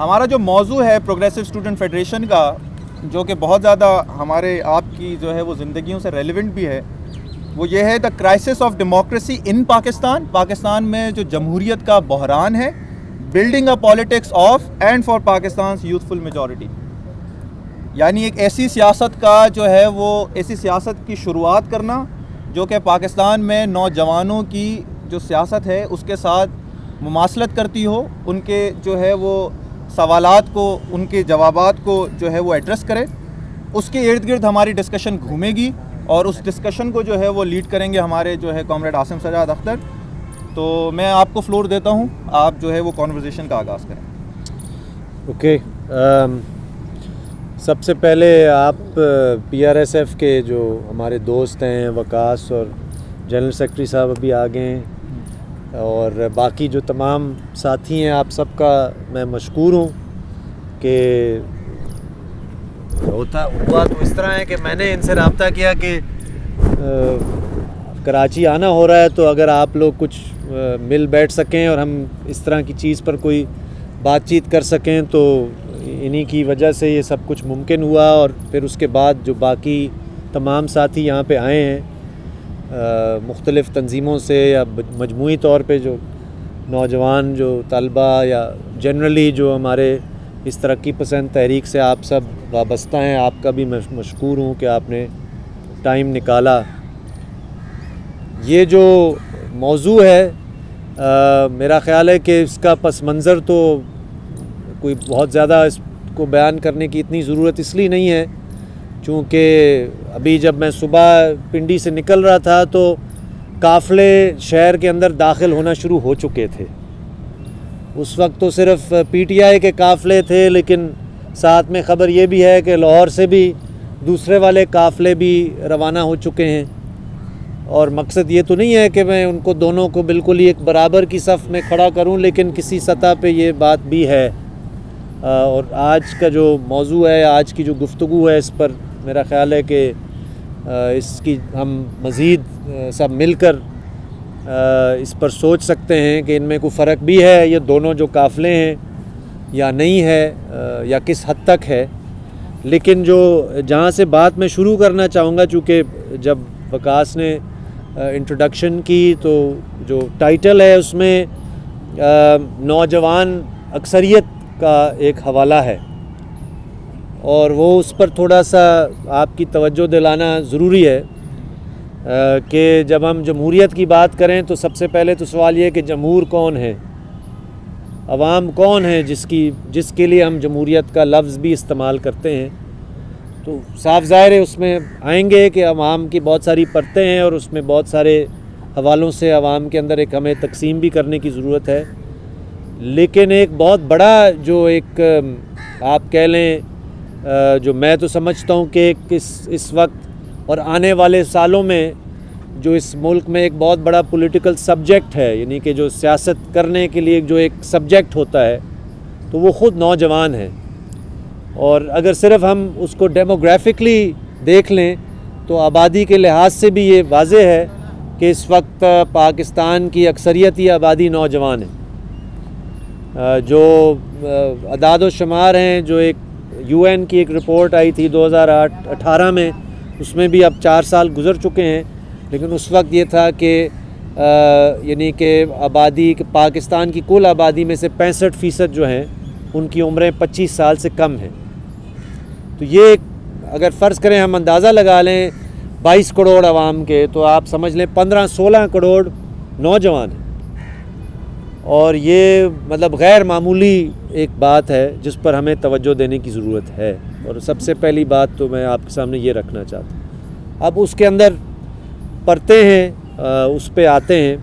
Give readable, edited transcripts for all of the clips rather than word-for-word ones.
ہمارا جو موضوع ہے پروگریسو اسٹوڈنٹ فیڈریشن کا، جو کہ بہت زیادہ ہمارے آپ کی جو ہے وہ زندگیوں سے ریلیونٹ بھی ہے، وہ یہ ہے the crisis of democracy in Pakistan. Pakistan میں جو جمہوریت کا بحران ہے، building a politics of and for Pakistan's youthful majority. یعنی ایک ایسی سیاست کا جو ہے وہ ایسی سیاست کی شروعات کرنا جو کہ پاکستان میں نوجوانوں کی جو سیاست ہے اس کے ساتھ مماثلت کرتی ہو، ان کے جو ہے وہ سوالات کو، ان کے جوابات کو جو ہے وہ ایڈریس کرے. اس کے ارد گرد ہماری ڈسکشن گھومے گی اور اس ڈسکشن کو جو ہے وہ لیڈ کریں گے ہمارے جو ہے کامریڈ عاصم سجاد اختر. تو میں آپ کو فلور دیتا ہوں، آپ جو ہے وہ کانورزیشن کا آغاز کریں. اوکے، سب سے پہلے آپ پی آر ایس ایف کے جو ہمارے دوست ہیں وقاص اور جنرل سیکرٹری صاحب ابھی آ گئے ہیں، اور باقی جو تمام ساتھی ہیں، آپ سب کا میں مشکور ہوں کہ ہوا تو اس طرح ہے کہ میں نے ان سے رابطہ کیا کہ کراچی آنا ہو رہا ہے، تو اگر آپ لوگ کچھ مل بیٹھ سکیں اور ہم اس طرح کی چیز پر کوئی بات چیت کر سکیں، تو انہی کی وجہ سے یہ سب کچھ ممکن ہوا. اور پھر اس کے بعد جو باقی تمام ساتھی یہاں پہ آئے ہیں مختلف تنظیموں سے یا مجموعی طور پہ جو نوجوان جو طلبہ یا جنرلی جو ہمارے اس ترقی پسند تحریک سے آپ سب وابستہ ہیں، آپ کا بھی میں مشکور ہوں کہ آپ نے ٹائم نکالا. یہ جو موضوع ہے میرا خیال ہے کہ اس کا پس منظر تو کوئی بہت زیادہ اس کو بیان کرنے کی اتنی ضرورت اس لیے نہیں ہے، چونکہ ابھی جب میں صبح پنڈی سے نکل رہا تھا تو قافلے شہر کے اندر داخل ہونا شروع ہو چکے تھے. اس وقت تو صرف پی ٹی آئی کے قافلے تھے، لیکن ساتھ میں خبر یہ بھی ہے کہ لاہور سے بھی دوسرے والے قافلے بھی روانہ ہو چکے ہیں. اور مقصد یہ تو نہیں ہے کہ میں ان کو دونوں کو بالکل ہی ایک برابر کی صف میں کھڑا کروں، لیکن کسی سطح پہ یہ بات بھی ہے. اور آج کا جو موضوع ہے، آج کی جو گفتگو ہے، اس پر میرا خیال ہے کہ اس کی ہم مزید سب مل کر اس پر سوچ سکتے ہیں کہ ان میں کوئی فرق بھی ہے، یہ دونوں جو قافلے ہیں، یا نہیں ہے، یا کس حد تک ہے. لیکن جو جہاں سے بات میں شروع کرنا چاہوں گا، چونکہ جب وقاص نے انٹروڈکشن کی تو جو ٹائٹل ہے اس میں نوجوان اکثریت کا ایک حوالہ ہے، اور وہ اس پر تھوڑا سا آپ کی توجہ دلانا ضروری ہے کہ جب ہم جمہوریت کی بات کریں تو سب سے پہلے تو سوال یہ ہے کہ جمہور کون ہے، عوام کون ہے جس کے لیے ہم جمہوریت کا لفظ بھی استعمال کرتے ہیں. تو صاف ظاہر ہے اس میں آئیں گے کہ عوام کی بہت ساری پرتیں ہیں، اور اس میں بہت سارے حوالوں سے عوام کے اندر ایک ہمیں تقسیم بھی کرنے کی ضرورت ہے. لیکن ایک بہت بڑا جو ایک آپ کہہ لیں جو میں تو سمجھتا ہوں کہ اس وقت اور آنے والے سالوں میں جو اس ملک میں ایک بہت بڑا پولیٹیکل سبجیکٹ ہے، یعنی کہ جو سیاست کرنے کے لیے جو ایک سبجیکٹ ہوتا ہے، تو وہ خود نوجوان ہیں. اور اگر صرف ہم اس کو ڈیموگرافکلی دیکھ لیں تو آبادی کے لحاظ سے بھی یہ واضح ہے کہ اس وقت پاکستان کی اکثریتی آبادی نوجوان ہے. جو اعداد و شمار ہیں، جو ایک یو این کی ایک رپورٹ آئی تھی 2018 میں، اس میں بھی اب 4 سال گزر چکے ہیں، لیکن اس وقت یہ تھا کہ یعنی کہ آبادی پاکستان کی کل آبادی میں سے 65% جو ہیں ان کی عمریں 25 سال سے کم ہیں. تو یہ اگر فرض کریں ہم اندازہ لگا لیں 22 کروڑ عوام کے، تو آپ سمجھ لیں 15-16 کروڑ نوجوان ہیں. اور یہ مطلب غیر معمولی ایک بات ہے جس پر ہمیں توجہ دینے کی ضرورت ہے. اور سب سے پہلی بات تو میں آپ کے سامنے یہ رکھنا چاہتا ہوں. اب اس کے اندر پڑھتے ہیں، اس پہ آتے ہیں.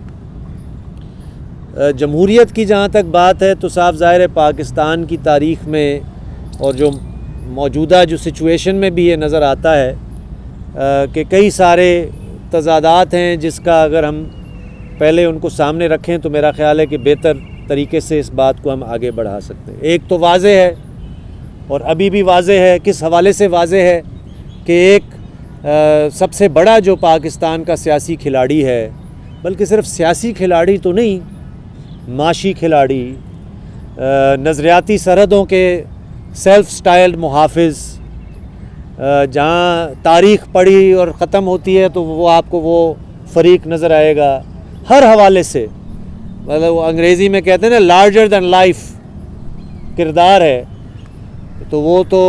جمہوریت کی جہاں تک بات ہے تو صاف ظاہر ہے پاکستان کی تاریخ میں اور جو موجودہ جو سچویشن میں بھی یہ نظر آتا ہے کہ کئی سارے تضادات ہیں، جس کا اگر ہم پہلے ان کو سامنے رکھیں تو میرا خیال ہے کہ بہتر طریقے سے اس بات کو ہم آگے بڑھا سکتے ہیں. ایک تو واضح ہے، اور ابھی بھی واضح ہے، کس حوالے سے واضح ہے کہ ایک سب سے بڑا جو پاکستان کا سیاسی کھلاڑی ہے، بلکہ صرف سیاسی کھلاڑی تو نہیں، معاشی کھلاڑی، نظریاتی سرحدوں کے سیلف سٹائلڈ محافظ، جہاں تاریخ پڑھی اور ختم ہوتی ہے تو وہ آپ کو وہ فریق نظر آئے گا ہر حوالے سے. مطلب وہ انگریزی میں کہتے ہیں نا لارجر دین لائف کردار ہے، تو وہ تو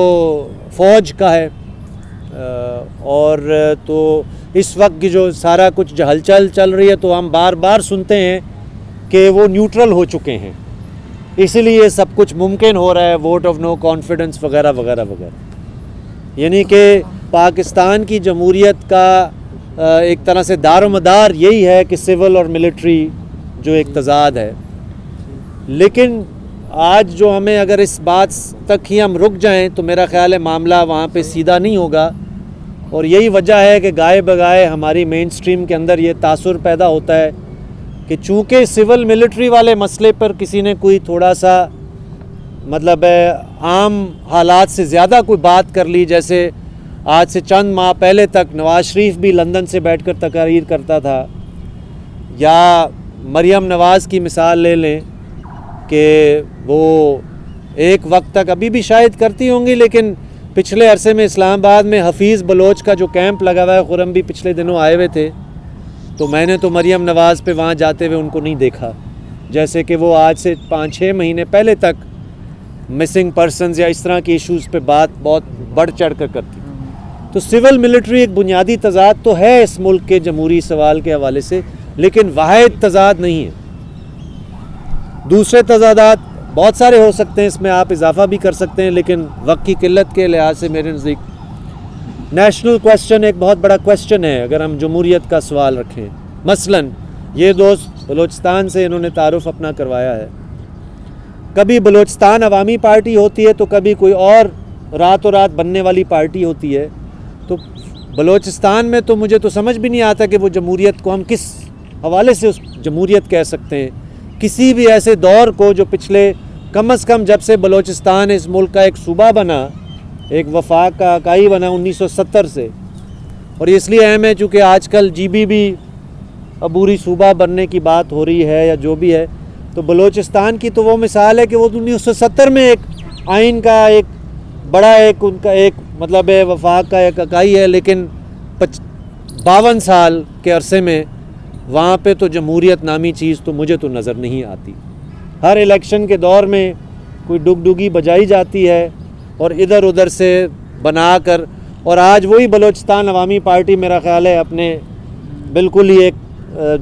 فوج کا ہے. اور تو اس وقت کی جو سارا کچھ جو ہلچل چل رہی ہے تو ہم بار بار سنتے ہیں کہ وہ نیوٹرل ہو چکے ہیں، اسی لیے یہ سب کچھ ممکن ہو رہا ہے، ووٹ آف نو کانفیڈنس وغیرہ وغیرہ وغیرہ. یعنی کہ پاکستان کی جمہوریت کا ایک طرح سے دار و مدار یہی ہے کہ سول اور ملٹری جو ایک تضاد ہے. لیکن آج جو ہمیں اگر اس بات تک ہی ہم رک جائیں تو میرا خیال ہے معاملہ وہاں پہ سیدھا نہیں ہوگا. اور یہی وجہ ہے کہ گائے بگائے ہماری مین سٹریم کے اندر یہ تاثر پیدا ہوتا ہے کہ چونکہ سول ملٹری والے مسئلے پر کسی نے کوئی تھوڑا سا مطلب عام حالات سے زیادہ کوئی بات کر لی، جیسے آج سے چند ماہ پہلے تک نواز شریف بھی لندن سے بیٹھ کر تقاریر کرتا تھا، یا مریم نواز کی مثال لے لیں کہ وہ ایک وقت تک ابھی بھی شاید کرتی ہوں گی، لیکن پچھلے عرصے میں اسلام آباد میں حفیظ بلوچ کا جو کیمپ لگا ہوا ہے، خرم بھی پچھلے دنوں آئے ہوئے تھے، تو میں نے تو مریم نواز پہ وہاں جاتے ہوئے ان کو نہیں دیکھا، جیسے کہ وہ آج سے 5-6 مہینے پہلے تک مسنگ پرسنز یا اس طرح کی ایشوز پہ بات بہت بڑھ چڑھ کر کرتی. تو سول ملٹری ایک بنیادی تضاد تو ہے اس ملک کے جمہوری سوال کے حوالے سے، لیکن واحد تضاد نہیں ہے. دوسرے تضادات بہت سارے ہو سکتے ہیں، اس میں آپ اضافہ بھی کر سکتے ہیں، لیکن وقت کی قلت کے لحاظ سے میرے نزدیک نیشنل کویسچن ایک بہت بڑا کویسچن ہے. اگر ہم جمہوریت کا سوال رکھیں، مثلا یہ دوست بلوچستان سے انہوں نے تعارف اپنا کروایا ہے، کبھی بلوچستان عوامی پارٹی ہوتی ہے تو کبھی کوئی اور راتوں رات بننے والی پارٹی ہوتی ہے. تو بلوچستان میں تو مجھے تو سمجھ بھی نہیں آتا کہ وہ جمہوریت کو ہم کس حوالے سے اس جمہوریت کہہ سکتے ہیں. کسی بھی ایسے دور کو جو پچھلے کم از کم جب سے بلوچستان اس ملک کا ایک صوبہ بنا، ایک وفاق کا اکائی بنا 1970 سے، اور یہ اس لیے اہم ہے چونکہ آج کل جی بی بھی عبوری صوبہ بننے کی بات ہو رہی ہے یا جو بھی ہے، تو بلوچستان کی تو وہ مثال ہے کہ وہ 1970 میں ایک آئین کا ایک بڑا ایک ان کا ایک مطلب ہے وفاق کا ایک اکائی ہے، لیکن 52 سال کے عرصے میں وہاں پہ تو جمہوریت نامی چیز تو مجھے تو نظر نہیں آتی. ہر الیکشن کے دور میں کوئی ڈگ ڈگی بجائی جاتی ہے اور ادھر ادھر سے بنا کر، اور آج وہی بلوچستان عوامی پارٹی میرا خیال ہے اپنے بالکل ہی ایک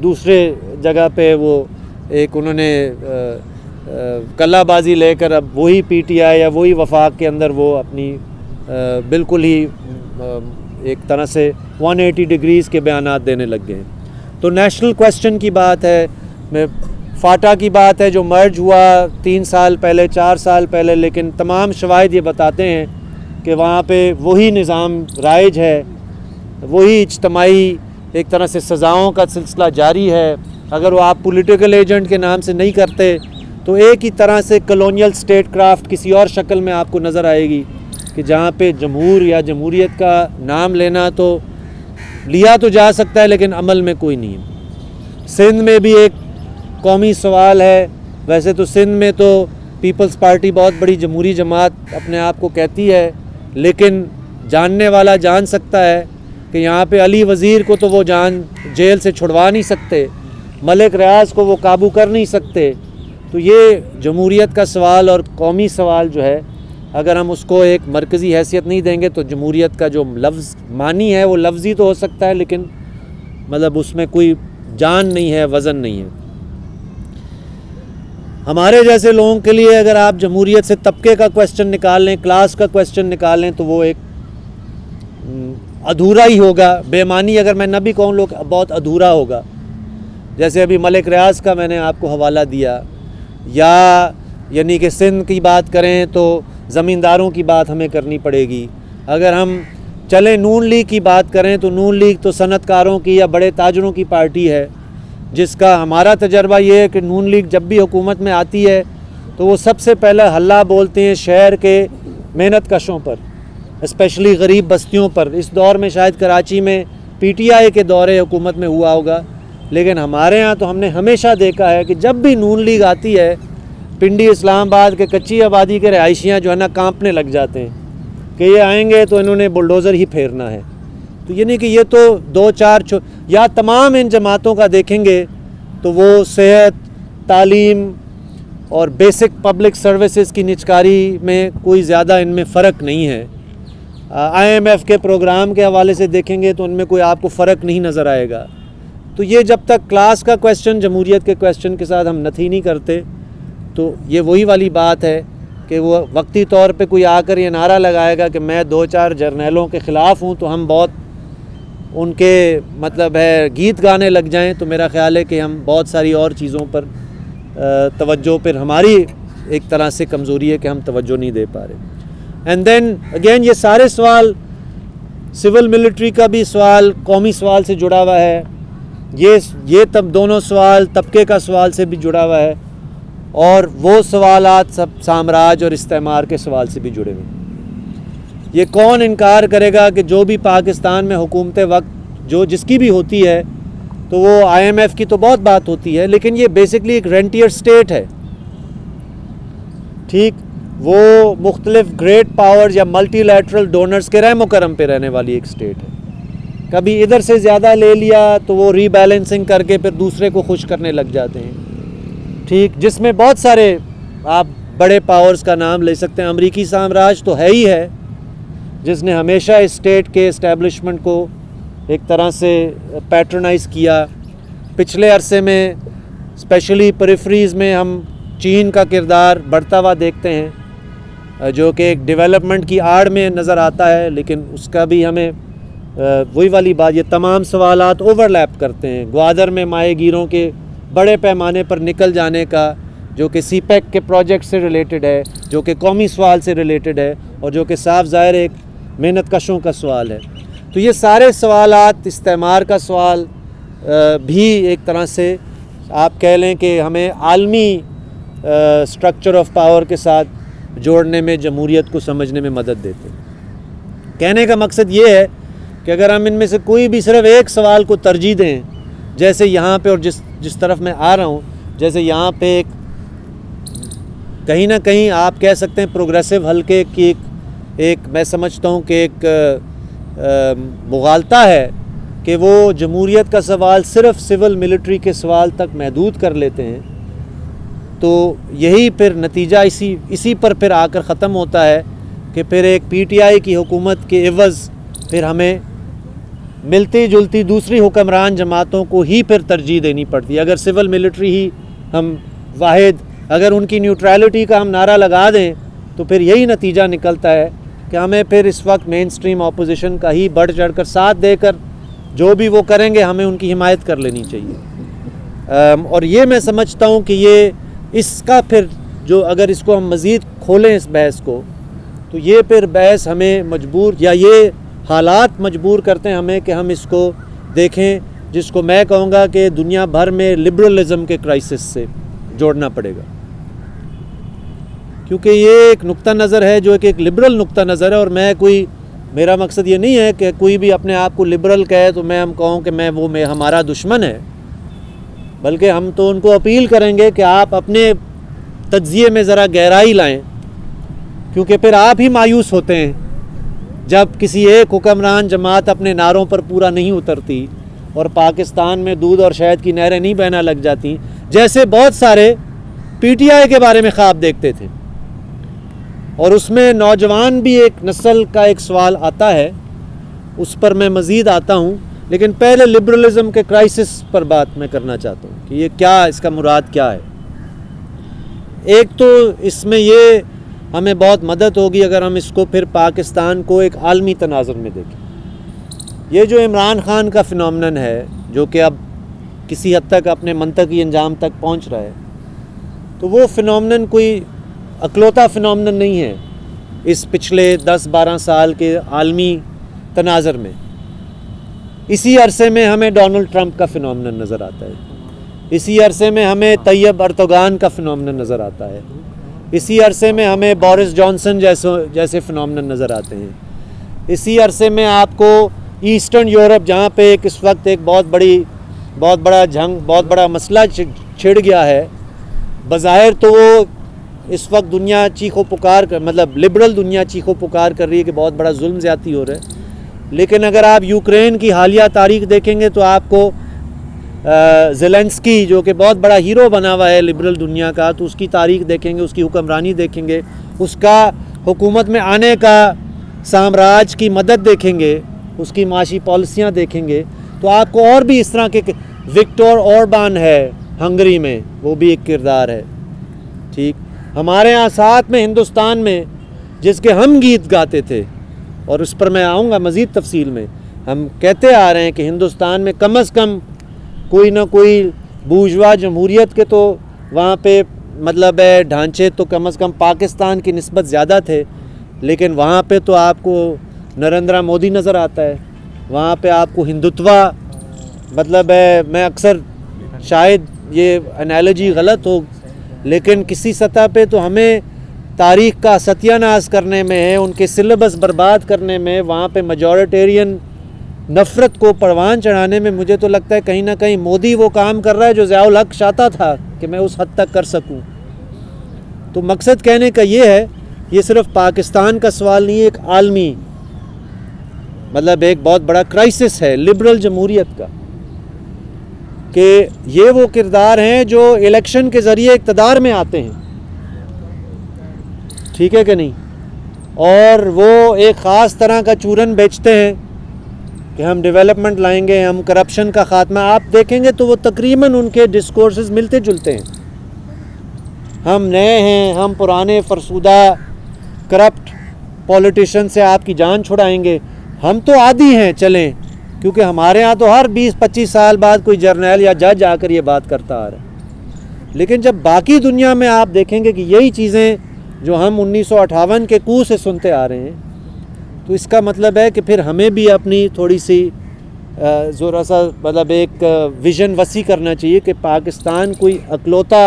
دوسرے جگہ پہ وہ ایک انہوں نے کلہ بازی لے کر اب وہی پی ٹی آئی یا وہی وفاق کے اندر وہ اپنی بالکل ہی ایک طرح سے 180 ڈگریز کے بیانات دینے لگ گئے ہیں. تو نیشنل کویسچن کی بات ہے، فاٹا کی بات ہے جو مرج ہوا 3 سال پہلے 4 سال پہلے، لیکن تمام شواہد یہ بتاتے ہیں کہ وہاں پہ وہی نظام رائج ہے، وہی اجتماعی ایک طرح سے سزاؤں کا سلسلہ جاری ہے. اگر وہ آپ پولیٹیکل ایجنٹ کے نام سے نہیں کرتے تو ایک ہی طرح سے کلونیل سٹیٹ کرافٹ کسی اور شکل میں آپ کو نظر آئے گی کہ جہاں پہ جمہور یا جمہوریت کا نام لینا تو لیا تو جا سکتا ہے لیکن عمل میں کوئی نہیں ہے. سندھ میں بھی ایک قومی سوال ہے. ویسے تو سندھ میں تو پیپلز پارٹی بہت بڑی جمہوری جماعت اپنے آپ کو کہتی ہے، لیکن جاننے والا جان سکتا ہے کہ یہاں پہ علی وزیر کو تو وہ جیل سے چھڑوا نہیں سکتے، ملک ریاض کو وہ قابو کر نہیں سکتے. تو یہ جمہوریت کا سوال اور قومی سوال جو ہے، اگر ہم اس کو ایک مرکزی حیثیت نہیں دیں گے تو جمہوریت کا جو لفظ معنی ہے وہ لفظی تو ہو سکتا ہے، لیکن مطلب اس میں کوئی جان نہیں ہے، وزن نہیں ہے. ہمارے جیسے لوگوں کے لیے اگر آپ جمہوریت سے طبقے کا کویسچن نکال لیں، کلاس کا کویسچن نکال لیں، تو وہ ایک ادھورا ہی ہوگا. بے معنی اگر میں نہ بھی کہوں لوگ بہت ادھورا ہوگا. جیسے ابھی ملک ریاض کا میں نے آپ کو حوالہ دیا، یا یعنی کہ سندھ کی بات کریں تو زمینداروں کی بات ہمیں کرنی پڑے گی. اگر ہم چلیں نون لیگ کی بات کریں تو نون لیگ تو صنعت کاروں کی یا بڑے تاجروں کی پارٹی ہے، جس کا ہمارا تجربہ یہ ہے کہ نون لیگ جب بھی حکومت میں آتی ہے تو وہ سب سے پہلے ہلہ بولتے ہیں شہر کے محنت کشوں پر، اسپیشلی غریب بستیوں پر. اس دور میں شاید کراچی میں پی ٹی آئی کے دور حکومت میں ہوا ہوگا، لیکن ہمارے ہاں تو ہم نے ہمیشہ دیکھا ہے کہ جب بھی نون لیگ آتی ہے پنڈی اسلام آباد کے کچی آبادی کے رہائشیاں جو ہے نا کانپنے لگ جاتے ہیں کہ یہ آئیں گے تو انہوں نے بلڈوزر ہی پھیرنا ہے. تو یعنی کہ یہ تو دو چار یا تمام ان جماعتوں کا دیکھیں گے تو وہ صحت، تعلیم اور بیسک پبلک سروسز کی نجکاری میں کوئی زیادہ ان میں فرق نہیں ہے. IMF کے پروگرام کے حوالے سے دیکھیں گے تو ان میں کوئی آپ کو فرق نہیں نظر آئے گا. تو یہ جب تک کلاس کا کویسچن جمہوریت کے کویسچن کے ساتھ ہم نتھی نہیں کرتے تو یہ وہی والی بات ہے کہ وہ وقتی طور پہ کوئی آ کر یہ نعرہ لگائے گا کہ میں 2-4 جرنیلوں کے خلاف ہوں تو ہم بہت ان کے مطلب ہے گیت گانے لگ جائیں. تو میرا خیال ہے کہ ہم بہت ساری اور چیزوں پر توجہ پر ہماری ایک طرح سے کمزوری ہے کہ ہم توجہ نہیں دے پا رہے. اینڈ دین اگین یہ سارے سوال سول ملٹری کا بھی سوال قومی سوال سے جڑا ہوا ہے. یہ تب دونوں سوال طبقے کا سوال سے بھی جڑا ہوا ہے اور وہ سوالات سب سامراج اور استعمار کے سوال سے بھی جڑے ہوئے ہیں. یہ کون انکار کرے گا کہ جو بھی پاکستان میں حکومت وقت جس کی بھی ہوتی ہے تو وہ IMF کی تو بہت بات ہوتی ہے لیکن یہ بیسکلی ایک رینٹیئر سٹیٹ ہے. ٹھیک، وہ مختلف گریٹ پاورز یا ملٹی لیٹرل ڈونرز کے رحم و کرم پہ رہنے والی ایک سٹیٹ ہے. کبھی ادھر سے زیادہ لے لیا تو وہ ری بیلنسنگ کر کے پھر دوسرے کو خوش کرنے لگ جاتے ہیں. ٹھیک، جس میں بہت سارے آپ بڑے پاورز کا نام لے سکتے ہیں. امریکی سامراج تو ہے ہی ہے جس نے ہمیشہ اس اسٹیٹ کے اسٹیبلشمنٹ کو ایک طرح سے پیٹرنائز کیا. پچھلے عرصے میں اسپیشلی پریفریز میں ہم چین کا کردار بڑھتا ہوا دیکھتے ہیں جو کہ ایک ڈیولپمنٹ کی آڑ میں نظر آتا ہے لیکن اس کا بھی ہمیں وہی والی بات، یہ تمام سوالات اوور لیپ کرتے ہیں. گوادر میں ماہی گیروں کے بڑے پیمانے پر نکل جانے کا جو کہ سی پیک کے پروجیکٹ سے ریلیٹڈ ہے، جو کہ قومی سوال سے ریلیٹڈ ہے اور جو کہ صاف ظاہر ایک محنت کشوں کا سوال ہے. تو یہ سارے سوالات، استعمار کا سوال بھی ایک طرح سے آپ کہہ لیں کہ ہمیں عالمی سٹرکچر آف پاور کے ساتھ جوڑنے میں، جمہوریت کو سمجھنے میں مدد دیتے ہیں. کہنے کا مقصد یہ ہے کہ اگر ہم ان میں سے کوئی بھی صرف ایک سوال کو ترجیح دیں، جیسے یہاں پہ اور جس طرف میں آ رہا ہوں، جیسے یہاں پہ کہیں نہ کہیں آپ کہہ سکتے ہیں پروگریسو حلقے کی ایک میں سمجھتا ہوں کہ ایک مغالطہ ہے کہ وہ جمہوریت کا سوال صرف سول ملٹری کے سوال تک محدود کر لیتے ہیں. تو یہی پھر نتیجہ اسی پر پھر آ کر ختم ہوتا ہے کہ پھر ایک PTI کی حکومت کے عوض پھر ہمیں ملتی جلتی دوسری حکمران جماعتوں کو ہی پھر ترجیح دینی پڑتی ہے. اگر سول ملٹری ہی ہم واحد، اگر ان کی نیوٹرلٹی کا ہم نعرہ لگا دیں تو پھر یہی نتیجہ نکلتا ہے کہ ہمیں پھر اس وقت مین سٹریم اپوزیشن کا ہی بڑھ چڑھ کر ساتھ دے کر جو بھی وہ کریں گے ہمیں ان کی حمایت کر لینی چاہیے. اور یہ میں سمجھتا ہوں کہ یہ اس کا پھر جو اگر اس کو ہم مزید کھولیں اس بحث کو تو یہ پھر بحث ہمیں مجبور یا یہ حالات مجبور کرتے ہیں ہمیں کہ ہم اس کو دیکھیں جس کو میں کہوں گا کہ دنیا بھر میں لبرلزم کے کرائسس سے جوڑنا پڑے گا. کیونکہ یہ ایک نقطہ نظر ہے جو ایک لبرل نقطہ نظر ہے اور میرا مقصد یہ نہیں ہے کہ کوئی بھی اپنے آپ کو لبرل کہے تو ہم کہوں کہ میں ہمارا دشمن ہے، بلکہ ہم تو ان کو اپیل کریں گے کہ آپ اپنے تجزیے میں ذرا گہرائی لائیں، کیونکہ پھر آپ ہی مایوس ہوتے ہیں جب کسی ایک حکمران جماعت اپنے نعروں پر پورا نہیں اترتی اور پاکستان میں دودھ اور شہد کی نہریں نہیں بہنا لگ جاتی، جیسے بہت سارے PTI کے بارے میں خواب دیکھتے تھے. اور اس میں نوجوان بھی ایک نسل کا ایک سوال آتا ہے، اس پر میں مزید آتا ہوں، لیکن پہلے لبرلزم کے کرائسس پر بات میں کرنا چاہتا ہوں کہ یہ کیا، اس کا مراد کیا ہے. ایک تو اس میں یہ ہمیں بہت مدد ہوگی اگر ہم اس کو پھر پاکستان کو ایک عالمی تناظر میں دیکھیں. یہ جو عمران خان کا فنومنن ہے جو کہ اب کسی حد تک اپنے منطقی انجام تک پہنچ رہا ہے، تو وہ فنومنن کوئی اکلوتا فنومنن نہیں ہے اس پچھلے 10-12 سال کے عالمی تناظر میں. اسی عرصے میں ہمیں ڈونلڈ ٹرمپ کا فنومنن نظر آتا ہے، اسی عرصے میں ہمیں طیب اردوغان کا فنومنن نظر آتا ہے، اسی عرصے میں ہمیں بورس جانسن جیسے فنومنن نظر آتے ہیں. اسی عرصے میں آپ کو ایسٹرن یورپ جہاں پہ اس وقت ایک بہت بڑا مسئلہ چھڑ گیا ہے، بظاہر تو وہ اس وقت دنیا چیخ و پکار کر مطلب لبرل دنیا چیخ و پکار کر رہی ہے کہ بہت بڑا ظلم زیادتی ہو رہا ہے، لیکن اگر آپ یوکرین کی حالیہ تاریخ دیکھیں گے تو آپ کو زیلنسکی جو کہ بہت بڑا ہیرو بنا ہوا ہے لبرل دنیا کا، تو اس کی تاریخ دیکھیں گے، اس کی حکمرانی دیکھیں گے، اس کا حکومت میں آنے کا سامراج کی مدد دیکھیں گے، اس کی معاشی پالیسیاں دیکھیں گے، تو آپ کو اور بھی اس طرح کے وکٹور اوربان ہے ہنگری میں، وہ بھی ایک کردار ہے. ٹھیک، ہمارے ہاں ساتھ میں ہندوستان میں جس کے ہم گیت گاتے تھے، اور اس پر میں آؤں گا مزید تفصیل میں، ہم کہتے آ رہے ہیں کہ ہندوستان میں کم از کم کوئی نہ کوئی بورژوا جمہوریت کے تو وہاں پہ مطلب ہے ڈھانچے تو کم از کم پاکستان کی نسبت زیادہ تھے، لیکن وہاں پہ تو آپ کو نریندر مودی نظر آتا ہے، وہاں پہ آپ کو ہندوتوا مطلب ہے، میں اکثر شاید یہ انالوجی غلط ہو لیکن کسی سطح پہ تو ہمیں تاریخ کا ستیہ ناش کرنے میں ہے، ان کے سلیبس برباد کرنے میں، وہاں پہ میجورٹیرین نفرت کو پروان چڑھانے میں مجھے تو لگتا ہے کہیں نہ کہیں مودی وہ کام کر رہا ہے جو ضیاء الحق چاہتا تھا کہ میں اس حد تک کر سکوں. تو مقصد کہنے کا یہ ہے، یہ صرف پاکستان کا سوال نہیں ہے، ایک عالمی مطلب ایک بہت بڑا کرائسس ہے لبرل جمہوریت کا، کہ یہ وہ کردار ہیں جو الیکشن کے ذریعے اقتدار میں آتے ہیں، ٹھیک ہے کہ نہیں، اور وہ ایک خاص طرح کا چورن بیچتے ہیں کہ ہم ڈیولپمنٹ لائیں گے، ہم کرپشن کا خاتمہ. آپ دیکھیں گے تو وہ تقریباً ان کے ڈسکورسز ملتے جلتے ہیں. ہم نئے ہیں، ہم پرانے فرسودہ کرپٹ پولیٹیشین سے آپ کی جان چھڑائیں گے، ہم تو عادی ہیں چلیں، کیونکہ ہمارے ہاں تو ہر 20-25 سال بعد کوئی جرنیل یا جج آ کر یہ بات کرتا آ رہا ہے. لیکن جب باقی دنیا میں آپ دیکھیں گے کہ یہی چیزیں جو ہم 1958 کے کو سے سنتے آ رہے ہیں، تو اس کا مطلب ہے کہ پھر ہمیں بھی اپنی تھوڑی سی ذرا سا مطلب ایک ویژن وسیع کرنا چاہیے کہ پاکستان کوئی اکلوتا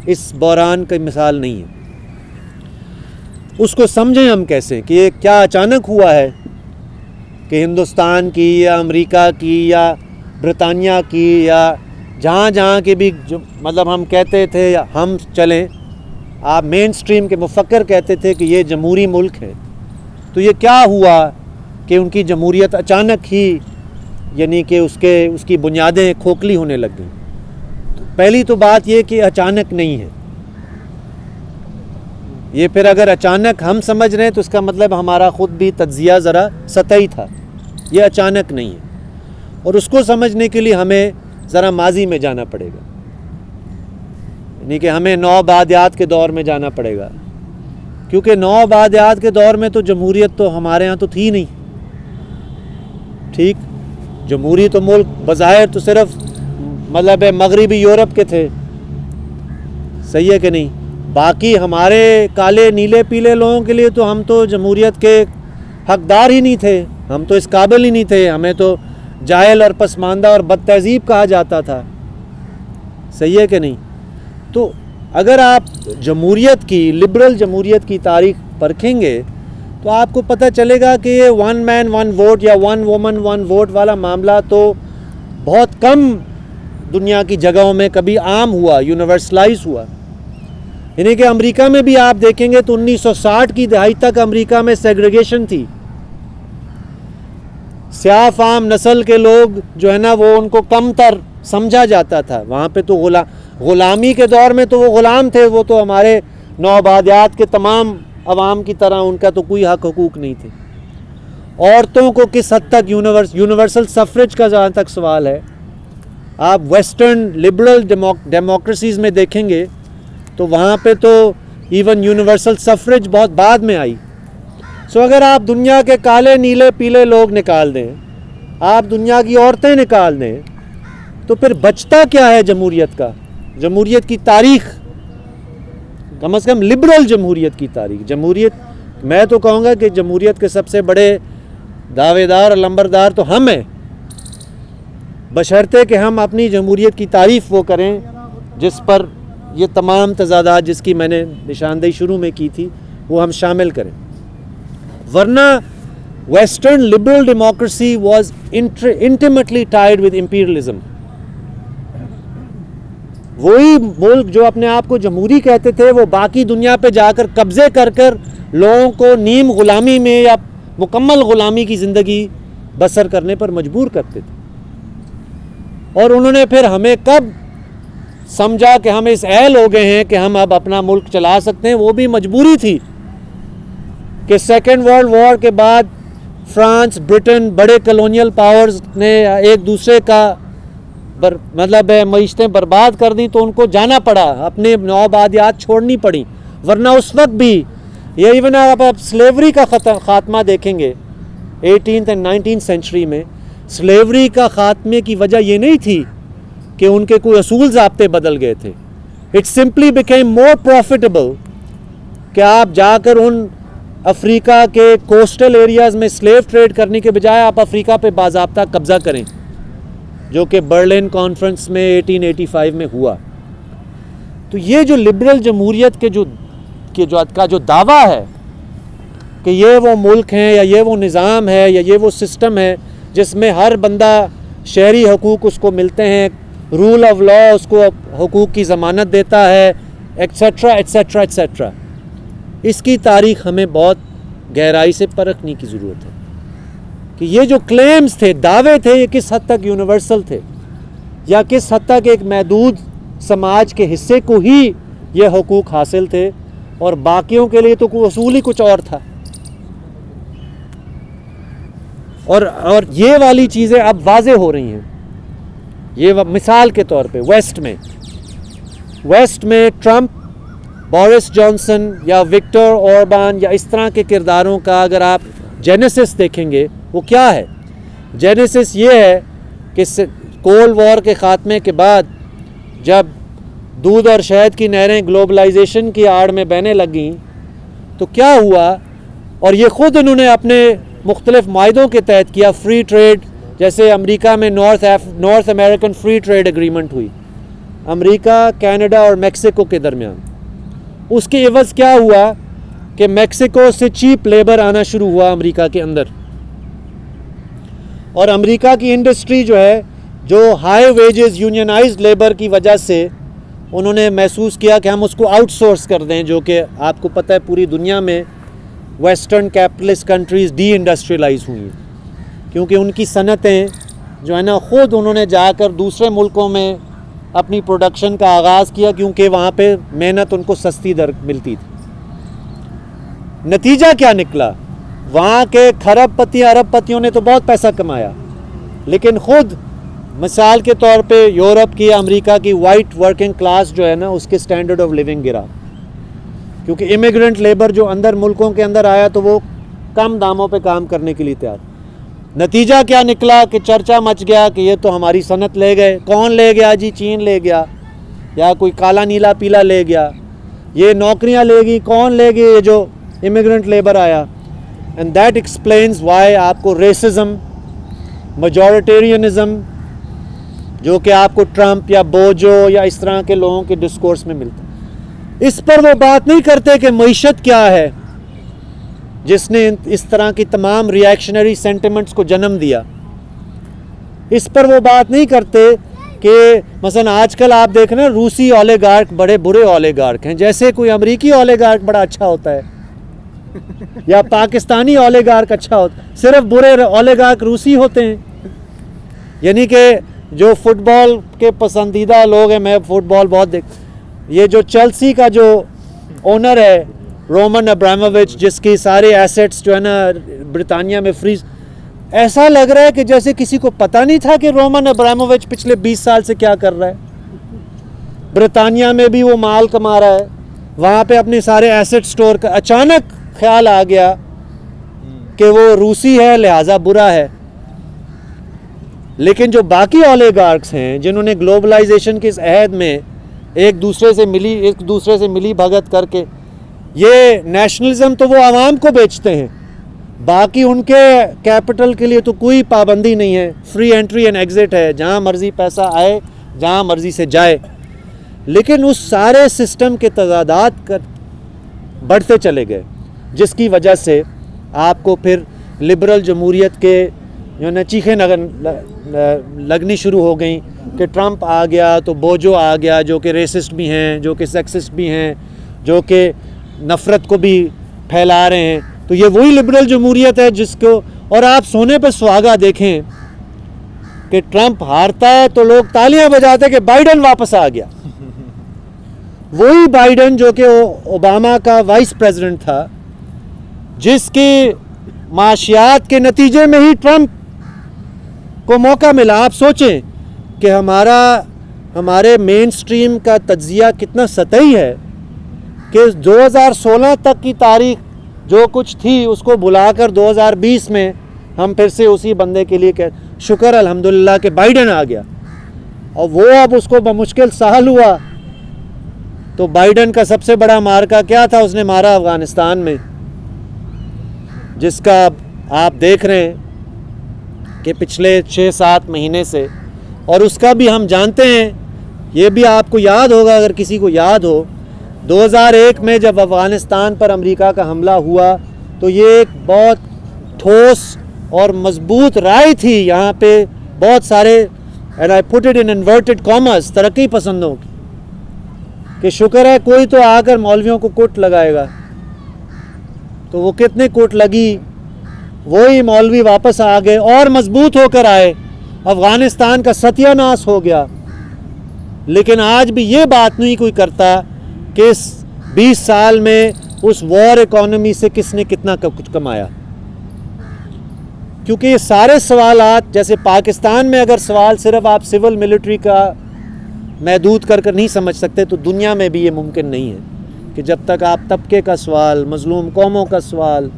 اس بحران کی مثال نہیں ہے. اس کو سمجھیں ہم کیسے کہ یہ کیا اچانک ہوا ہے کہ ہندوستان کی یا امریکہ کی یا برطانیہ کی یا جہاں جہاں کے بھی جو مطلب ہم کہتے تھے ہم چلیں، آپ مین سٹریم کے مفکر کہتے تھے کہ یہ جمہوری ملک ہے، تو یہ کیا ہوا کہ ان کی جمہوریت اچانک ہی یعنی کہ اس کی بنیادیں کھوکھلی ہونے لگ گئیں. پہلی تو بات یہ کہ اچانک نہیں ہے، یہ پھر اگر اچانک ہم سمجھ رہے ہیں تو اس کا مطلب ہمارا خود بھی تجزیہ ذرا سطحی تھا. یہ اچانک نہیں ہے، اور اس کو سمجھنے کے لیے ہمیں ذرا ماضی میں جانا پڑے گا، یعنی کہ ہمیں نوآبادیات کے دور میں جانا پڑے گا، کیونکہ نوآبادیات کے دور میں تو جمہوریت تو ہمارے ہاں تو تھی نہیں. ٹھیک، جمہوری تو ملک بظاہر تو صرف مطلب مغربی یورپ کے تھے، صحیح ہے کہ نہیں، باقی ہمارے کالے نیلے پیلے لوگوں کے لیے تو ہم تو جمہوریت کے حقدار ہی نہیں تھے، ہم تو اس قابل ہی نہیں تھے، ہمیں تو جاہل اور پسماندہ اور بد تہذیب کہا جاتا تھا، صحیح ہے کہ نہیں. تو اگر آپ جمہوریت کی لبرل جمہوریت کی تاریخ پرکھیں گے تو آپ کو پتہ چلے گا کہ یہ 1 مین 1 ووٹ یا 1 وومن 1 ووٹ والا معاملہ تو بہت کم دنیا کی جگہوں میں کبھی عام ہوا، یونیورسلائز ہوا. یعنی کہ امریکہ میں بھی آپ دیکھیں گے تو 1960 کی دہائی تک امریکہ میں سیگریگیشن تھی، سیاہ فام نسل کے لوگ جو ہے نا وہ ان کو کم تر سمجھا جاتا تھا. وہاں پہ تو غلامی کے دور میں تو وہ غلام تھے، وہ تو ہمارے نوآبادیات کے تمام عوام کی طرح ان کا تو کوئی حق حقوق نہیں تھے. عورتوں کو کس حد تک یونیورسل سفریج کا جہاں تک سوال ہے، آپ ویسٹرن لبرل ڈیموکریسیز میں دیکھیں گے تو وہاں پہ تو ایون یونیورسل سفریج بہت بعد میں آئی. سو اگر آپ دنیا کے کالے نیلے پیلے لوگ نکال دیں، آپ دنیا کی عورتیں نکال دیں، تو پھر بچتا کیا ہے جمہوریت کا؟ جمہوریت کی تاریخ، کم از کم لبرل جمہوریت کی تاریخ. جمہوریت، میں تو کہوں گا کہ جمہوریت کے سب سے بڑے دعوے دار اور لمبردار تو ہم ہیں، بشرطے کہ ہم اپنی جمہوریت کی تعریف وہ کریں جس پر یہ تمام تضادات جس کی میں نے نشاندہی شروع میں کی تھی وہ ہم شامل کریں. ورنہ western liberal democracy was intimately tied with imperialism. وہی ملک جو اپنے آپ کو جمہوری کہتے تھے وہ باقی دنیا پہ جا کر قبضے کر کر لوگوں کو نیم غلامی میں یا مکمل غلامی کی زندگی بسر کرنے پر مجبور کرتے تھے. اور انہوں نے پھر ہمیں کب سمجھا کہ ہم اس اہل ہو گئے ہیں کہ ہم اب اپنا ملک چلا سکتے ہیں؟ وہ بھی مجبوری تھی کہ سیکنڈ ورلڈ وار کے بعد فرانس، برٹن، بڑے کلونیل پاورز نے ایک دوسرے کا مطلب معیشتیں برباد کر دی تو ان کو جانا پڑا، اپنے نوآبادیات چھوڑنی پڑی. ورنہ اس وقت بھی یہ ایون آپ سلیوری کا خاتمہ دیکھیں گے 18th and 19th سینچری میں، سلیوری کا خاتمے کی وجہ یہ نہیں تھی کہ ان کے کوئی اصول ضابطے بدل گئے تھے. It simply became more profitable کہ آپ جا کر ان افریقہ کے کوسٹل ایریاز میں سلیو ٹریڈ کرنے کے بجائے آپ افریقہ پہ باضابطہ قبضہ کریں، جو کہ برلن کانفرنس میں 1885 میں ہوا. تو یہ جو لبرل جمہوریت کا جو دعویٰ ہے کہ یہ وہ ملک ہیں یا یہ وہ نظام ہے یا یہ وہ سسٹم ہے جس میں ہر بندہ شہری حقوق اس کو ملتے ہیں، رول آف لا اس کو حقوق کی ضمانت دیتا ہے، ایٹسیٹرا ایٹسیٹرا ایٹسیٹرا، اس کی تاریخ ہمیں بہت گہرائی سے پرکھنے کی ضرورت ہے کہ یہ جو کلیمز تھے، دعوے تھے، یہ کس حد تک یونیورسل تھے یا کس حد تک ایک محدود سماج کے حصے کو ہی یہ حقوق حاصل تھے اور باقیوں کے لیے تو کوئی اصول ہی کچھ اور تھا. اور یہ والی چیزیں اب واضح ہو رہی ہیں. یہ مثال کے طور پہ ویسٹ میں ٹرمپ، بورس جانسن یا وکٹر اوربان یا اس طرح کے کرداروں کا اگر آپ جینیسس دیکھیں گے وہ کیا ہے؟ جینیسس یہ ہے کہ کولڈ وار کے خاتمے کے بعد جب دودھ اور شہد کی نہریں گلوبلائزیشن کی آڑ میں بہنے لگیں تو کیا ہوا، اور یہ خود انہوں نے اپنے مختلف معاہدوں کے تحت کیا، فری ٹریڈ، جیسے امریکہ میں North American free trade agreement ہوئی امریکہ، کینیڈا اور میکسیکو کے درمیان. اس کے عوض کیا ہوا کہ میکسیکو سے چیپ لیبر آنا شروع ہوا امریکہ کے اندر، اور امریکہ کی انڈسٹری جو ہے، جو ہائی ویجز یونینائزڈ لیبر کی وجہ سے انہوں نے محسوس کیا کہ ہم اس کو آؤٹ سورس کر دیں، جو کہ آپ کو پتہ ہے پوری دنیا میں western capitalist countries deindustrialize ہوئی ہیں، کیونکہ ان کی صنعتیں جو ہے نا خود انہوں نے جا کر دوسرے ملکوں میں اپنی پروڈکشن کا آغاز کیا، کیونکہ وہاں پہ محنت ان کو سستی در ملتی تھی. نتیجہ کیا نکلا؟ وہاں کے کھرب پتی ارب پتیوں نے تو بہت پیسہ کمایا، لیکن خود مثال کے طور پہ یورپ کی، امریکہ کی وائٹ ورکنگ کلاس جو ہے نا اس کے سٹینڈرڈ آف لیونگ گرا، کیونکہ امیگرنٹ لیبر جو اندر ملکوں کے اندر آیا تو وہ کم داموں پہ کام کرنے کے لیے تیار. نتیجہ کیا نکلا کہ چرچا مچ گیا کہ یہ تو ہماری صنعت لے گئے. کون لے گیا جی؟ چین لے گیا یا کوئی کالا نیلا پیلا لے گیا. یہ نوکریاں لے گی، کون لے گی؟ یہ جو امیگرنٹ لیبر آیا. اینڈ دیٹ ایکسپلینز وائی آپ کو ریسزم، میجورٹیرینزم جو کہ آپ کو ٹرمپ یا بوجو یا اس طرح کے لوگوں کے ڈسکورس میں ملتا ہے. اس پر وہ بات نہیں کرتے کہ معیشت کیا ہے جس نے اس طرح کی تمام ری ایکشنری سینٹیمنٹس کو جنم دیا. اس پر وہ بات نہیں کرتے کہ مثلا آج کل آپ دیکھ رہے ہیں روسی اولیگارک بڑے برے اولیگارک ہیں، جیسے کوئی امریکی اولیگارک بڑا اچھا ہوتا ہے یا پاکستانی اولیگارک اچھا ہوتا ہے. صرف برے اولیگارک روسی ہوتے ہیں. یعنی کہ جو فٹ بال کے پسندیدہ لوگ ہیں، میں فٹ بال بہت یہ جو چیلسی کا جو اونر ہے رومن ابرامووچ، جس کی سارے ایسیٹس جو ہے نا برطانیہ میں فریز، ایسا لگ رہا ہے کہ جیسے کسی کو پتہ نہیں تھا کہ رومن ابرامووچ پچھلے 20 سال سے کیا کر رہا ہے. برطانیہ میں بھی وہ مال کما رہا ہے، وہاں پہ اپنے سارے ایسیٹ سٹور کا. اچانک خیال آ گیا کہ وہ روسی ہے لہٰذا برا ہے. لیکن جو باقی اولیگارکس ہیں جنہوں نے گلوبلائزیشن کے اس عہد میں ایک دوسرے سے ملی بھگت کر کے، یہ نیشنلزم تو وہ عوام کو بیچتے ہیں، باقی ان کے کیپٹل کے لیے تو کوئی پابندی نہیں ہے، فری انٹری اینڈ ایگزٹ ہے، جہاں مرضی پیسہ آئے جہاں مرضی سے جائے. لیکن اس سارے سسٹم کے تضادات بڑھتے چلے گئے، جس کی وجہ سے آپ کو پھر لبرل جمہوریت کے جو نا چیخے لگنی شروع ہو گئیں کہ ٹرمپ آ گیا تو بوجو آ گیا، جو کہ ریسسٹ بھی ہیں، جو کہ سیکسسٹ بھی ہیں، جو کہ نفرت کو بھی پھیلا رہے ہیں. تو یہ وہی لبرل جمہوریت ہے جس کو، اور آپ سونے پہ سہاگا دیکھیں کہ ٹرمپ ہارتا ہے تو لوگ تالیاں بجاتے کہ بائیڈن واپس آ گیا. وہی بائیڈن جو کہ اوباما کا وائس پریزیڈنٹ تھا، جس کی معاشیات کے نتیجے میں ہی ٹرمپ کو موقع ملا. آپ سوچیں کہ ہمارے مین سٹریم کا تجزیہ کتنا سطحی ہے کہ 2016 تک کی تاریخ جو کچھ تھی اس کو بلا کر 2020 میں ہم پھر سے اسی بندے کے لیے شکر الحمدللہ کہ بائیڈن آ گیا. اور وہ اب اس کو بمشکل سہل ہوا. تو بائیڈن کا سب سے بڑا مارکا کیا تھا؟ اس نے مارا افغانستان میں، جس کا آپ دیکھ رہے ہیں کہ پچھلے 6-7 مہینے سے، اور اس کا بھی ہم جانتے ہیں. یہ بھی آپ کو یاد ہوگا اگر کسی کو یاد ہو، 2001 میں جب افغانستان پر امریکہ کا حملہ ہوا تو یہ ایک بہت ٹھوس اور مضبوط رائے تھی یہاں پہ بہت سارے and I put it in inverted commas ترقی پسندوں کی، کہ شکر ہے کوئی تو آ کر مولویوں کو کوٹ لگائے گا. تو وہ کتنے کوٹ لگی، وہی مولوی واپس آ گئے اور مضبوط ہو کر آئے. افغانستان کا ستیہ ناش ہو گیا. لیکن آج بھی یہ بات نہیں کوئی کرتا کہ اس 20 سال میں اس وار اکانومی سے کس نے کتنا کچھ کمایا. کیونکہ یہ سارے سوالات، جیسے پاکستان میں اگر سوال صرف آپ سول ملٹری کا محدود کر نہیں سمجھ سکتے، تو دنیا میں بھی یہ ممکن نہیں ہے کہ جب تک آپ طبقے کا سوال، مظلوم قوموں کا سوال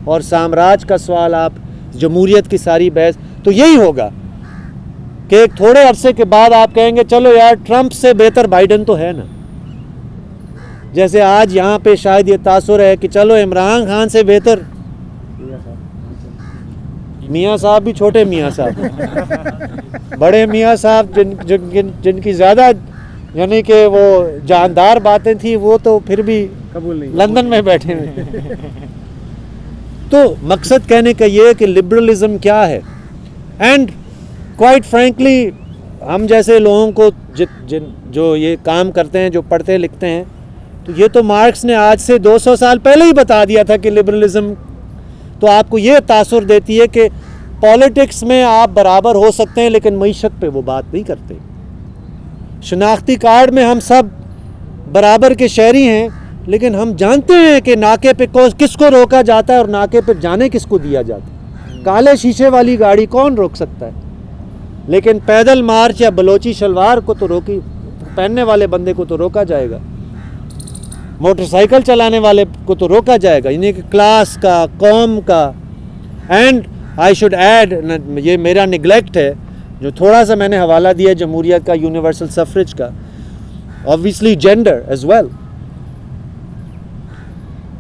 اور سامراج کا سوال، آپ جمہوریت کی ساری بحث، تو یہی ہوگا کہ ایک تھوڑے عرصے کے بعد آپ کہیں گے چلو یار ٹرمپ سے بہتر بائیڈن تو ہے نا. جیسے آج یہاں پہ شاید یہ تاثر ہے کہ چلو عمران خان سے بہتر میاں صاحب بھی، چھوٹے میاں صاحب، بڑے میاں صاحب جن کی زیادہ یعنی کہ وہ جاندار باتیں تھیں، وہ تو پھر بھی لندن میں بیٹھے ہوئے. تو مقصد کہنے کا یہ کہ لبرلزم کیا ہے. اینڈ کوائٹ فرینکلی ہم جیسے لوگوں کو جو یہ کام کرتے ہیں، جو پڑھتے لکھتے ہیں، تو یہ تو مارکس نے آج سے 200 سال پہلے ہی بتا دیا تھا کہ لبرلزم. تو آپ کو یہ تاثر دیتی ہے کہ پالیٹکس میں آپ برابر ہو سکتے ہیں لیکن معیشت پہ وہ بات نہیں کرتے. شناختی کارڈ میں ہم سب برابر کے شہری ہیں، لیکن ہم جانتے ہیں کہ ناکے پہ کس کو روکا جاتا ہے اور ناکے پہ جانے کس کو دیا جاتا ہے. کالے شیشے والی گاڑی کون روک سکتا ہے؟ لیکن پیدل مارچ یا بلوچی شلوار کو تو پہننے والے بندے کو تو روکا جائے گا، موٹر سائیکل چلانے والے کو تو روکا جائے گا. یعنی کہ کلاس کا، قوم کا. اینڈ آئی شوڈ ایڈ، یہ میرا نگلیکٹ ہے جو تھوڑا سا میں نے حوالہ دیا جمہوریت کا، یونیورسل سفریج کا، obviously جینڈر as well.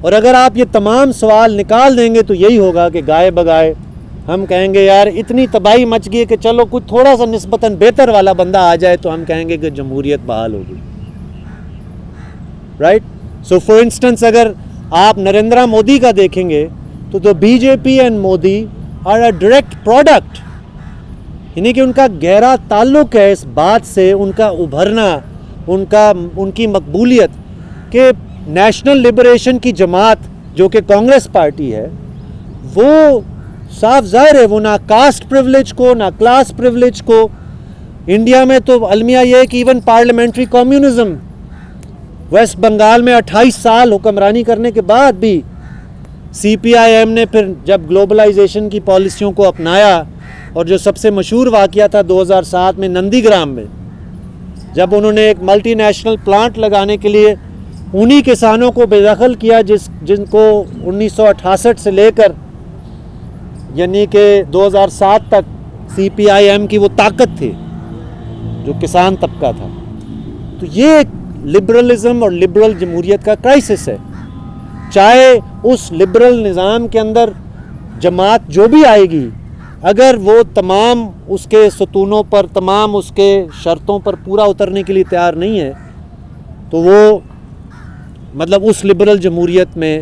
اور اگر آپ یہ تمام سوال نکال دیں گے تو یہی ہوگا کہ گائے بگائے ہم کہیں گے یار اتنی تباہی مچ گئی کہ چلو کچھ تھوڑا سا نسبتاً بہتر والا بندہ آ جائے تو ہم کہیں گے کہ جمہوریت بحال ہو گئی. رائٹ؟ سو فار انسٹنس اگر آپ نریندرا مودی کا دیکھیں گے تو B J P and Modi are a direct product. یعنی کہ ان کا گہرا تعلق ہے اس بات سے، ان کا ابھرنا، ان کی مقبولیت، کہ نیشنل لبریشن کی جماعت جو کہ کانگریس پارٹی ہے، وہ صاف ظاہر ہے وہ نہ کاسٹ پریولیج کو، نہ کلاس پریولیج کو. انڈیا میں تو المیہ یہ ہے کہ even parliamentary communism, West Bengal میں 28 سال حکمرانی کرنے کے بعد بھی سی پی آئی ایم نے پھر جب گلوبلائزیشن کی پالیسیوں کو اپنایا، اور جو سب سے مشہور واقعہ تھا 2007 میں نندی گرام میں، جب انہوں نے ایک ملٹی نیشنل پلانٹ لگانے کے لیے انہی کسانوں کو بے دخل کیا جن کو 1968 سے لے کر یعنی کہ 2007 تک سی پی آئی ایم کی وہ طاقت تھی جو کسان طبقہ تھا. تو یہ ایک لبرلزم اور لبرل جمہوریت کا کرائسس ہے. چاہے اس لبرل نظام کے اندر جماعت جو بھی آئے گی، اگر وہ تمام اس کے ستونوں پر، تمام اس کے شرطوں پر پورا اترنے کے لیے تیار نہیں ہے، تو وہ مطلب اس لبرل جمہوریت میں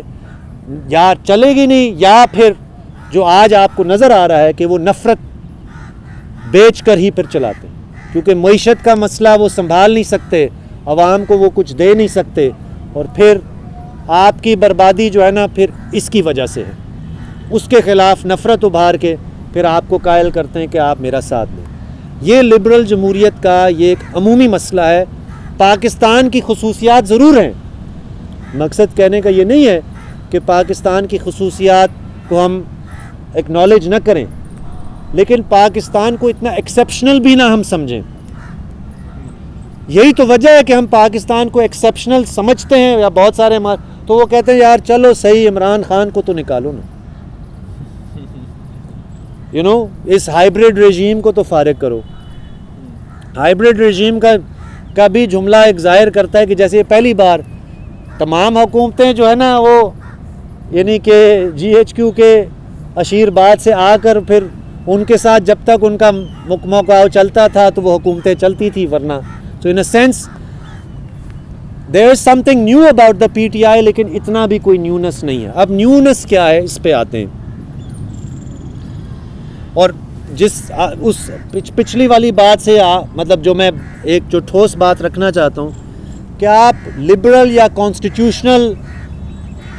یا چلے گی نہیں، یا پھر جو آج آپ کو نظر آ رہا ہے کہ وہ نفرت بیچ کر ہی پھر چلاتے ہیں، کیونکہ معیشت کا مسئلہ وہ سنبھال نہیں سکتے، عوام کو وہ کچھ دے نہیں سکتے، اور پھر آپ کی بربادی جو ہے نا پھر اس کی وجہ سے ہے، اس کے خلاف نفرت ابھار کے پھر آپ کو قائل کرتے ہیں کہ آپ میرا ساتھ دیں۔ یہ لبرل جمہوریت کا یہ ایک عمومی مسئلہ ہے۔ پاکستان کی خصوصیات ضرور ہیں، مقصد کہنے کا یہ نہیں ہے کہ پاکستان کی خصوصیات کو ہم ایکنالج نہ کریں، لیکن پاکستان کو اتنا ایکسیپشنل بھی نہ ہم سمجھیں۔ یہی تو وجہ ہے کہ ہم پاکستان کو ایکسیپشنل سمجھتے ہیں، یا بہت سارے تو وہ کہتے ہیں یار چلو صحیح، عمران خان کو تو نکالو نا، اس ہائیبریڈ رجیم کو تو فارغ کرو۔ ہائیبریڈ رجیم کا بھی جملہ ایک ظاہر کرتا ہے کہ جیسے پہلی بار تمام حکومتیں جو ہے نا وہ یعنی کہ جی ایچ کیو کے عشیرباد سے آ کر پھر ان کے ساتھ جب تک ان کا موقع چلتا تھا تو وہ حکومتیں چلتی تھی، ورنہ so in a sense there is something new about the PTI، لیکن اتنا بھی کوئی نیونس نہیں ہے۔ اب نیونس کیا ہے اس پہ آتے ہیں، اور اس پچھلی والی بات سے مطلب جو میں ایک جو ٹھوس بات رکھنا چاہتا ہوں کہ آپ لبرل یا کانسٹیٹیوشنل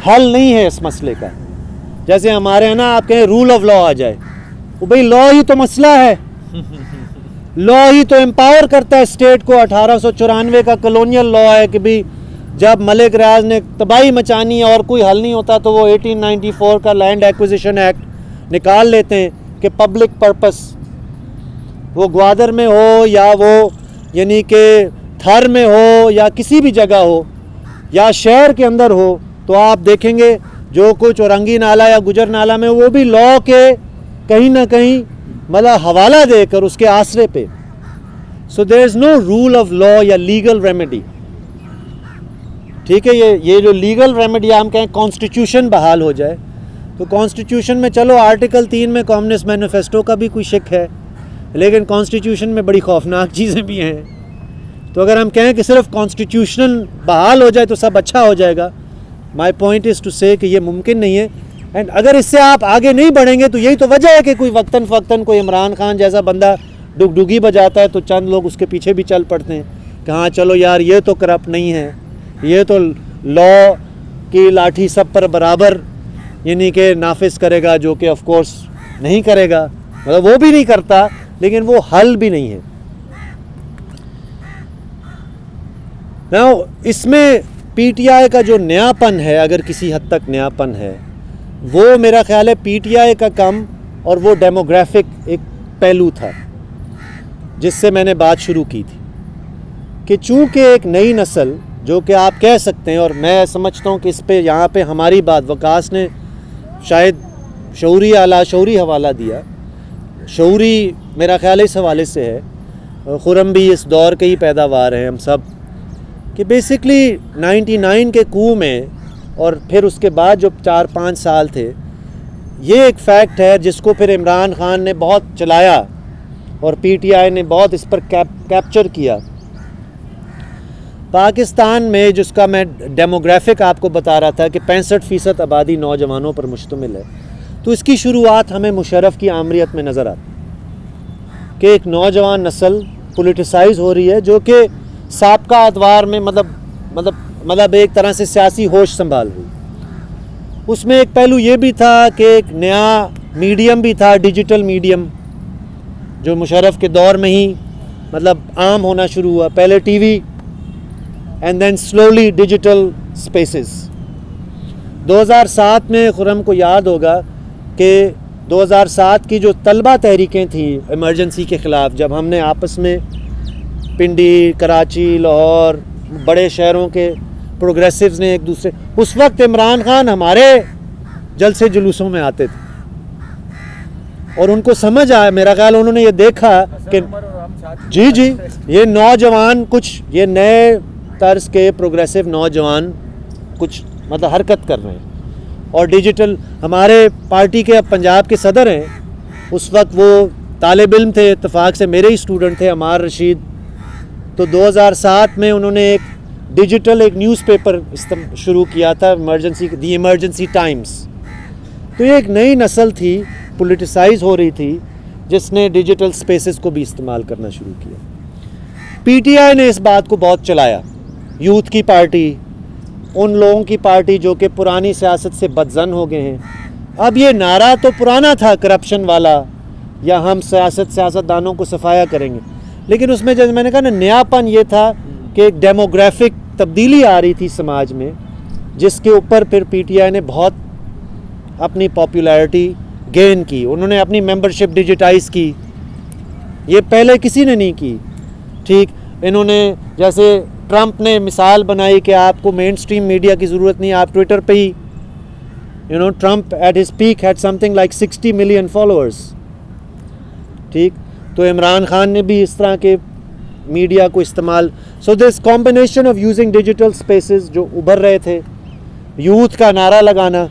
حل نہیں ہے اس مسئلے کا۔ جیسے ہمارے ہیں نا آپ کہیں رول آف لا آ جائے، وہ بھئی لا ہی تو مسئلہ ہے، لا ہی تو امپاور کرتا ہے اسٹیٹ کو۔ 1894 کا کلونیل لا ہے کہ بھی جب ملک ریاض نے تباہی مچانی ہے اور کوئی حل نہیں ہوتا تو وہ 1894 کا لینڈ ایکوزیشن ایکٹ نکال لیتے ہیں کہ پبلک پرپس، وہ گوادر میں ہو یا وہ یعنی کہ تھر میں ہو یا کسی بھی جگہ ہو یا شہر کے اندر ہو، تو آپ دیکھیں گے جو کچھ اورنگی نالہ یا گجر نالہ میں وہ بھی لا کے کہیں نہ کہیں مطلب حوالہ دے کر اس کے آسرے پہ۔ سو دیر از نو رول آف لا یا لیگل ریمیڈی، ٹھیک ہے۔ یہ جو لیگل ریمیڈی ہم کہیں کانسٹیٹیوشن بحال ہو جائے، تو کانسٹیٹیوشن میں چلو آرٹیکل 3 میں کمیونسٹ مینیفیسٹو کا بھی کوئی شک ہے، لیکن کانسٹیٹیوشن میں بڑی خوفناک چیزیں بھی ہیں۔ تو اگر ہم کہیں کہ صرف کانسٹیٹیوشن بحال ہو جائے تو سب اچھا ہو جائے گا، مائی پوائنٹ از ٹو سے کہ یہ ممکن نہیں ہے۔ اینڈ اگر اس سے آپ آگے نہیں بڑھیں گے تو یہی تو وجہ ہے کہ کوئی وقتاً فوقتاً کوئی عمران خان جیسا بندہ ڈگڈگی بجاتا ہے تو چند لوگ اس کے پیچھے بھی چل پڑتے ہیں کہ ہاں چلو یار یہ تو کرپٹ نہیں ہے، یہ تو لا کی لاٹھی سب پر برابر یعنی کہ نافذ کرے گا، جو کہ آف کورس نہیں کرے گا، مطلب وہ بھی نہیں کرتا، لیکن وہ حل بھی نہیں ہے۔ Now اس میں پی ٹی آئی کا جو نیا پن ہے، اگر کسی حد تک نیا پن ہے، وہ میرا خیال ہے پی ٹی آئی کا کم اور وہ ڈیموگرافک ایک پہلو تھا جس سے میں نے بات شروع کی تھی کہ چونکہ ایک نئی نسل جو کہ آپ کہہ سکتے ہیں، اور میں سمجھتا ہوں کہ اس پہ یہاں پہ ہماری بات وکاس نے شاید اعلیٰ شعوری حوالہ دیا، شعوری میرا خیال اس حوالے سے ہے، خرم بھی اس دور کے ہی پیداوار ہیں ہم سب، کہ بیسکلی 99 کے کو میں اور پھر اس کے بعد جو 4-5 سال تھے، یہ ایک فیکٹ ہے جس کو پھر عمران خان نے بہت چلایا اور پی ٹی آئی نے بہت اس پر کیپچر کیا۔ پاکستان میں جس کا میں ڈیموگرافک آپ کو بتا رہا تھا کہ 65% آبادی نوجوانوں پر مشتمل ہے، تو اس کی شروعات ہمیں مشرف کی آمریت میں نظر آتی کہ ایک نوجوان نسل پولیٹیسائز ہو رہی ہے، جو کہ سابقہ ادوار میں مطلب ایک طرح سے سیاسی ہوش سنبھال رہی۔ اس میں ایک پہلو یہ بھی تھا کہ ایک نیا میڈیم بھی تھا، ڈیجیٹل میڈیم، جو مشرف کے دور میں ہی مطلب عام ہونا شروع ہوا، پہلے T V and then slowly digital spaces. 2007 میں خرم کو یاد ہوگا کہ 2007 کی جو طلبہ تحریکیں تھیں ایمرجنسی کے خلاف، جب ہم نے آپس میں پنڈی، کراچی، لاہور، بڑے شہروں کے پروگریسوز نے ایک دوسرے، اس وقت عمران خان ہمارے جلسے جلوسوں میں آتے تھے اور ان کو سمجھ آیا، میرا خیال انہوں نے یہ دیکھا کہ جی یہ نوجوان کچھ یہ نئے طرز کے پروگریسو نوجوان کچھ مطلب حرکت کر رہے ہیں، اور ڈیجیٹل ہمارے پارٹی کے اب پنجاب کے صدر ہیں، اس وقت وہ طالب علم تھے، اتفاق سے میرے ہی اسٹوڈنٹ تھے، عمار رشید، تو 2007 میں انہوں نے ایک ڈیجیٹل ایک نیوز پیپر شروع کیا تھا، دی ایمرجنسی ٹائمز۔ تو یہ ایک نئی نسل تھی، پولیٹیسائز ہو رہی تھی، جس نے ڈیجیٹل سپیسز کو بھی استعمال کرنا شروع کیا. پی ٹی آئی نے اس بات کو بہت چلایا, یوتھ کی پارٹی, ان لوگوں کی پارٹی جو کہ پرانی سیاست سے بدظن ہو گئے ہیں. اب یہ نعرہ تو پرانا تھا کرپشن والا, یا ہم سیاستدانوں کو صفایا کریں گے, لیکن اس میں جیسے میں نے کہا نا, نیا پن یہ تھا کہ ایک ڈیموگرافک تبدیلی آ رہی تھی سماج میں, جس کے اوپر پھر پی ٹی آئی نے بہت اپنی پاپولیرٹی گین کی. انہوں نے اپنی ممبرشپ ڈیجیٹائز کی, یہ پہلے کسی نے نہیں کی. ٹھیک, انہوں نے جیسے ٹرمپ نے مثال بنائی کہ آپ کو مین سٹریم میڈیا کی ضرورت نہیں, آپ ٹویٹر پہ ہی, Trump at his peak had something like 60 million followers. ٹھیک, تو عمران خان نے بھی اس طرح کے میڈیا کو استعمال. So this combination of using digital spaces جو ابھر رہے تھے, یوتھ کا نعرہ لگانا,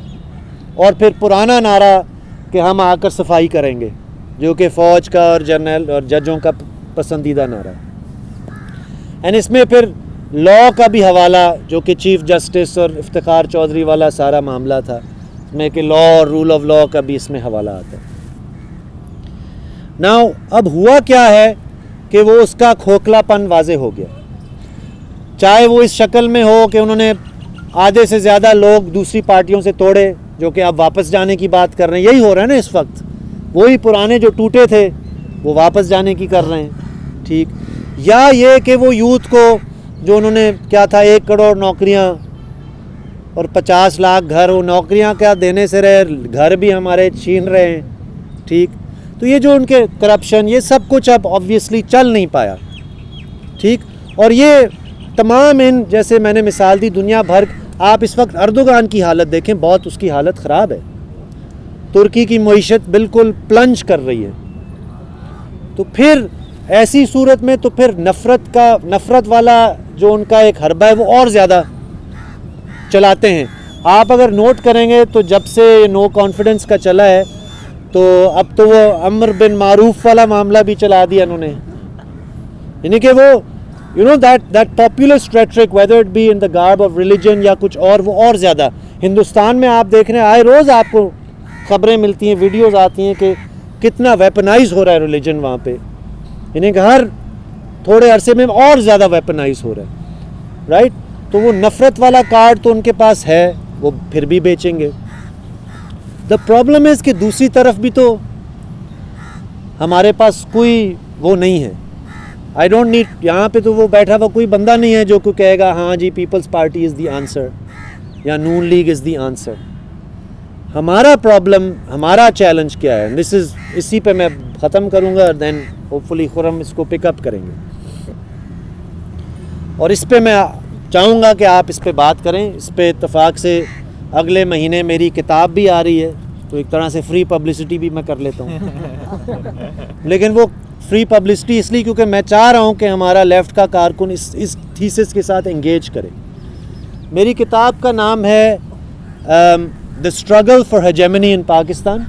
اور پھر پرانا نعرہ کہ ہم آ کر صفائی کریں گے, جو کہ فوج کا اور جرنل اور ججوں کا پسندیدہ نعرہ. اینڈ اس میں پھر لاء کا بھی حوالہ, جو کہ چیف جسٹس اور افتخار چودھری والا سارا معاملہ تھا, اس میں کہ لاء اور رول آف لاء کا بھی اس میں حوالہ آتا ہے. ناؤ اب ہوا کیا ہے کہ وہ اس کا کھوکھلا پن واضح ہو گیا, چاہے وہ اس شکل میں ہو کہ انہوں نے آدھے سے زیادہ لوگ دوسری پارٹیوں سے توڑے, جو کہ اب واپس جانے کی بات کر رہے ہیں. یہی ہو رہا ہے نا اس وقت, وہی پرانے جو ٹوٹے تھے وہ واپس جانے کی کر رہے ہیں. ٹھیک, یا یہ کہ وہ یوتھ کو جو انہوں نے کیا تھا 1 کروڑ نوکریاں اور 50 لاکھ گھر, وہ نوکریاں کیا دینے سے رہے, گھر بھی ہمارے چھین رہے ہیں. ٹھیک, تو یہ جو ان کے کرپشن, یہ سب کچھ اب آبویسلی چل نہیں پایا. ٹھیک, اور یہ تمام ان جیسے میں نے مثال دی دنیا بھر, آپ اس وقت اردوغان کی حالت دیکھیں, بہت اس کی حالت خراب ہے. ترکی کی معیشت بالکل پلنج کر رہی ہے. تو پھر ایسی صورت میں تو پھر نفرت والا جو ان کا ایک حربہ ہے وہ اور زیادہ چلاتے ہیں. آپ اگر نوٹ کریں گے تو جب سے نو کانفیڈنس کا چلا ہے, تو اب تو وہ امر بن معروف والا معاملہ بھی چلا دیا انہوں نے. یعنی کہ وہ that populist rhetoric, whether it be in the garb of religion یا کچھ اور, وہ اور زیادہ ہندوستان میں آپ دیکھ رہے ہیں, آئے روز آپ کو خبریں ملتی ہیں, ویڈیوز آتی ہیں کہ کتنا ویپنائز ہو رہا ہے ریلیجن وہاں پہ. یعنی کہ ہر تھوڑے عرصے میں اور زیادہ ویپنائز ہو رہا ہے. رائٹ, تو وہ نفرت والا کارڈ تو ان کے پاس ہے, وہ پھر بھی بیچیں گے. دا پرابلم ہے کہ دوسری طرف بھی تو ہمارے پاس کوئی وہ نہیں ہے. آئی ڈونٹ نیڈ, یہاں پہ تو وہ بیٹھا ہوا کوئی بندہ نہیں ہے جو کوئی کہے گا ہاں جی Peoples Party is the answer یا Noon League is the answer. ہمارا پرابلم, ہمارا چیلنج کیا ہے, اسی پہ میں ختم کروں گا, دین ہوپ فلی خرم اس کو پک اپ کریں گے. اور اس پہ میں چاہوں گا کہ آپ اس پہ بات کریں. اس پہ اتفاق سے اگلے مہینے میری کتاب بھی آ رہی ہے, تو ایک طرح سے فری پبلسٹی بھی میں کر لیتا ہوں. لیکن وہ فری پبلسٹی اس لیے کیونکہ میں چاہ رہا ہوں کہ ہمارا لیفٹ کا کارکن اس تھیسس کے ساتھ انگیج کرے. میری کتاب کا نام ہے The Struggle for Hegemony in Pakistan,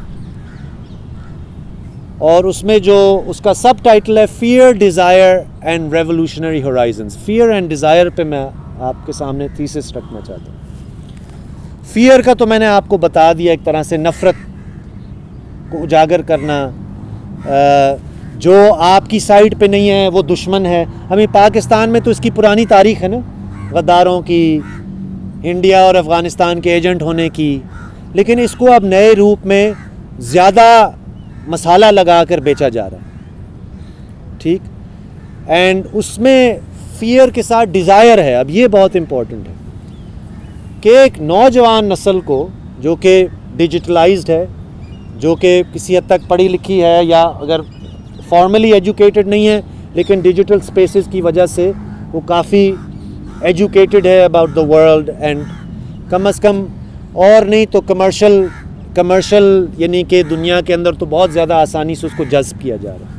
اور اس میں جو اس کا سب ٹائٹل ہے Fear, Desire and Revolutionary Horizons. Fear and Desire پہ میں آپ کے سامنے تھیسس رکھنا چاہتا ہوں. فیئر کا تو میں نے آپ کو بتا دیا, ایک طرح سے نفرت کو اجاگر کرنا, جو آپ کی سائڈ پہ نہیں ہے وہ دشمن ہے. ہمیں پاکستان میں تو اس کی پرانی تاریخ ہے نا, غداروں کی, انڈیا اور افغانستان کے ایجنٹ ہونے کی, لیکن اس کو اب نئے روپ میں زیادہ مسالہ لگا کر بیچا جا رہا ہے. ٹھیک, اینڈ اس میں فیئر کے ساتھ ڈیزائر ہے. اب یہ بہت امپورٹنٹ ہے کہ ایک نوجوان نسل کو جو کہ ڈیجیٹلائزڈ ہے, جو کہ کسی حد تک پڑھی لکھی ہے یا اگر فارملی ایجوکیٹڈ نہیں ہے لیکن ڈیجیٹل سپیسز کی وجہ سے وہ کافی ایجوکیٹڈ ہے اباؤٹ دا ورلڈ, اینڈ کم از کم اور نہیں تو کمرشل یعنی کہ دنیا کے اندر تو بہت زیادہ آسانی سے اس کو جذب کیا جا رہا ہے.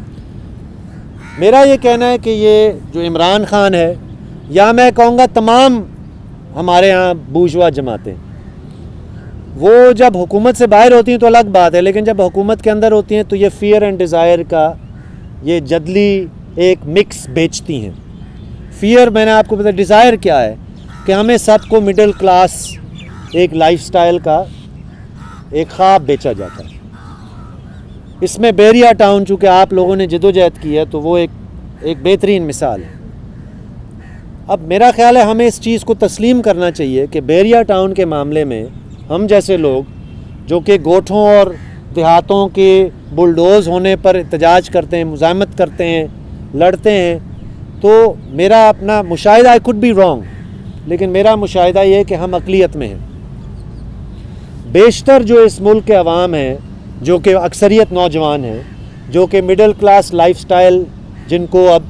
میرا یہ کہنا ہے کہ یہ جو عمران خان ہے, یا میں کہوں گا تمام ہمارے ہاں بورژوا جماعتیں, وہ جب حکومت سے باہر ہوتی ہیں تو الگ بات ہے, لیکن جب حکومت کے اندر ہوتی ہیں تو یہ فیئر اینڈ ڈیزائر کا یہ جدلی ایک مکس بیچتی ہیں. فیئر میں نے آپ کو بتایا, ڈیزائر کیا ہے کہ ہمیں سب کو مڈل کلاس ایک لائف سٹائل کا ایک خواب بیچا جاتا ہے. اس میں بیریا ٹاؤن چونکہ آپ لوگوں نے جدوجہد کی ہے تو وہ ایک بہترین مثال ہے. اب میرا خیال ہے ہمیں اس چیز کو تسلیم کرنا چاہیے کہ بیریا ٹاؤن کے معاملے میں ہم جیسے لوگ جو کہ گوٹھوں اور دیہاتوں کے بلڈوز ہونے پر احتجاج کرتے ہیں, مزاحمت کرتے ہیں, لڑتے ہیں, تو میرا اپنا مشاہدہ I could be wrong, لیکن میرا مشاہدہ یہ ہے کہ ہم اقلیت میں ہیں. بیشتر جو اس ملک کے عوام ہیں, جو کہ اکثریت نوجوان ہیں, جو کہ مڈل کلاس لائف سٹائل جن کو اب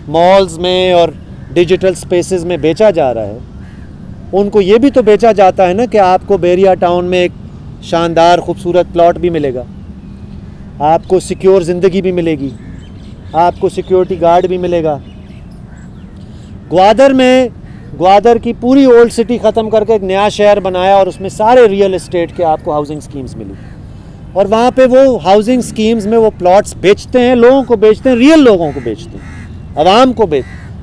مالز میں اور ڈیجیٹل سپیسز میں بیچا جا رہا ہے, ان کو یہ بھی تو بیچا جاتا ہے نا کہ آپ کو بیریا ٹاؤن میں ایک شاندار خوبصورت پلاٹ بھی ملے گا, آپ کو سیکیور زندگی بھی ملے گی, آپ کو سیکیورٹی گارڈ بھی ملے گا. گوادر کی پوری اولڈ سٹی ختم کر کے ایک نیا شہر بنایا اور اس میں سارے ریئل اسٹیٹ کے آپ کو ہاؤسنگ سکیمز ملی, اور وہاں پہ وہ ہاؤسنگ سکیمز میں وہ پلاٹس بیچتے ہیں, لوگوں کو بیچتے ہیں, ریئل لوگوں کو بیچتے ہیں, عوام کو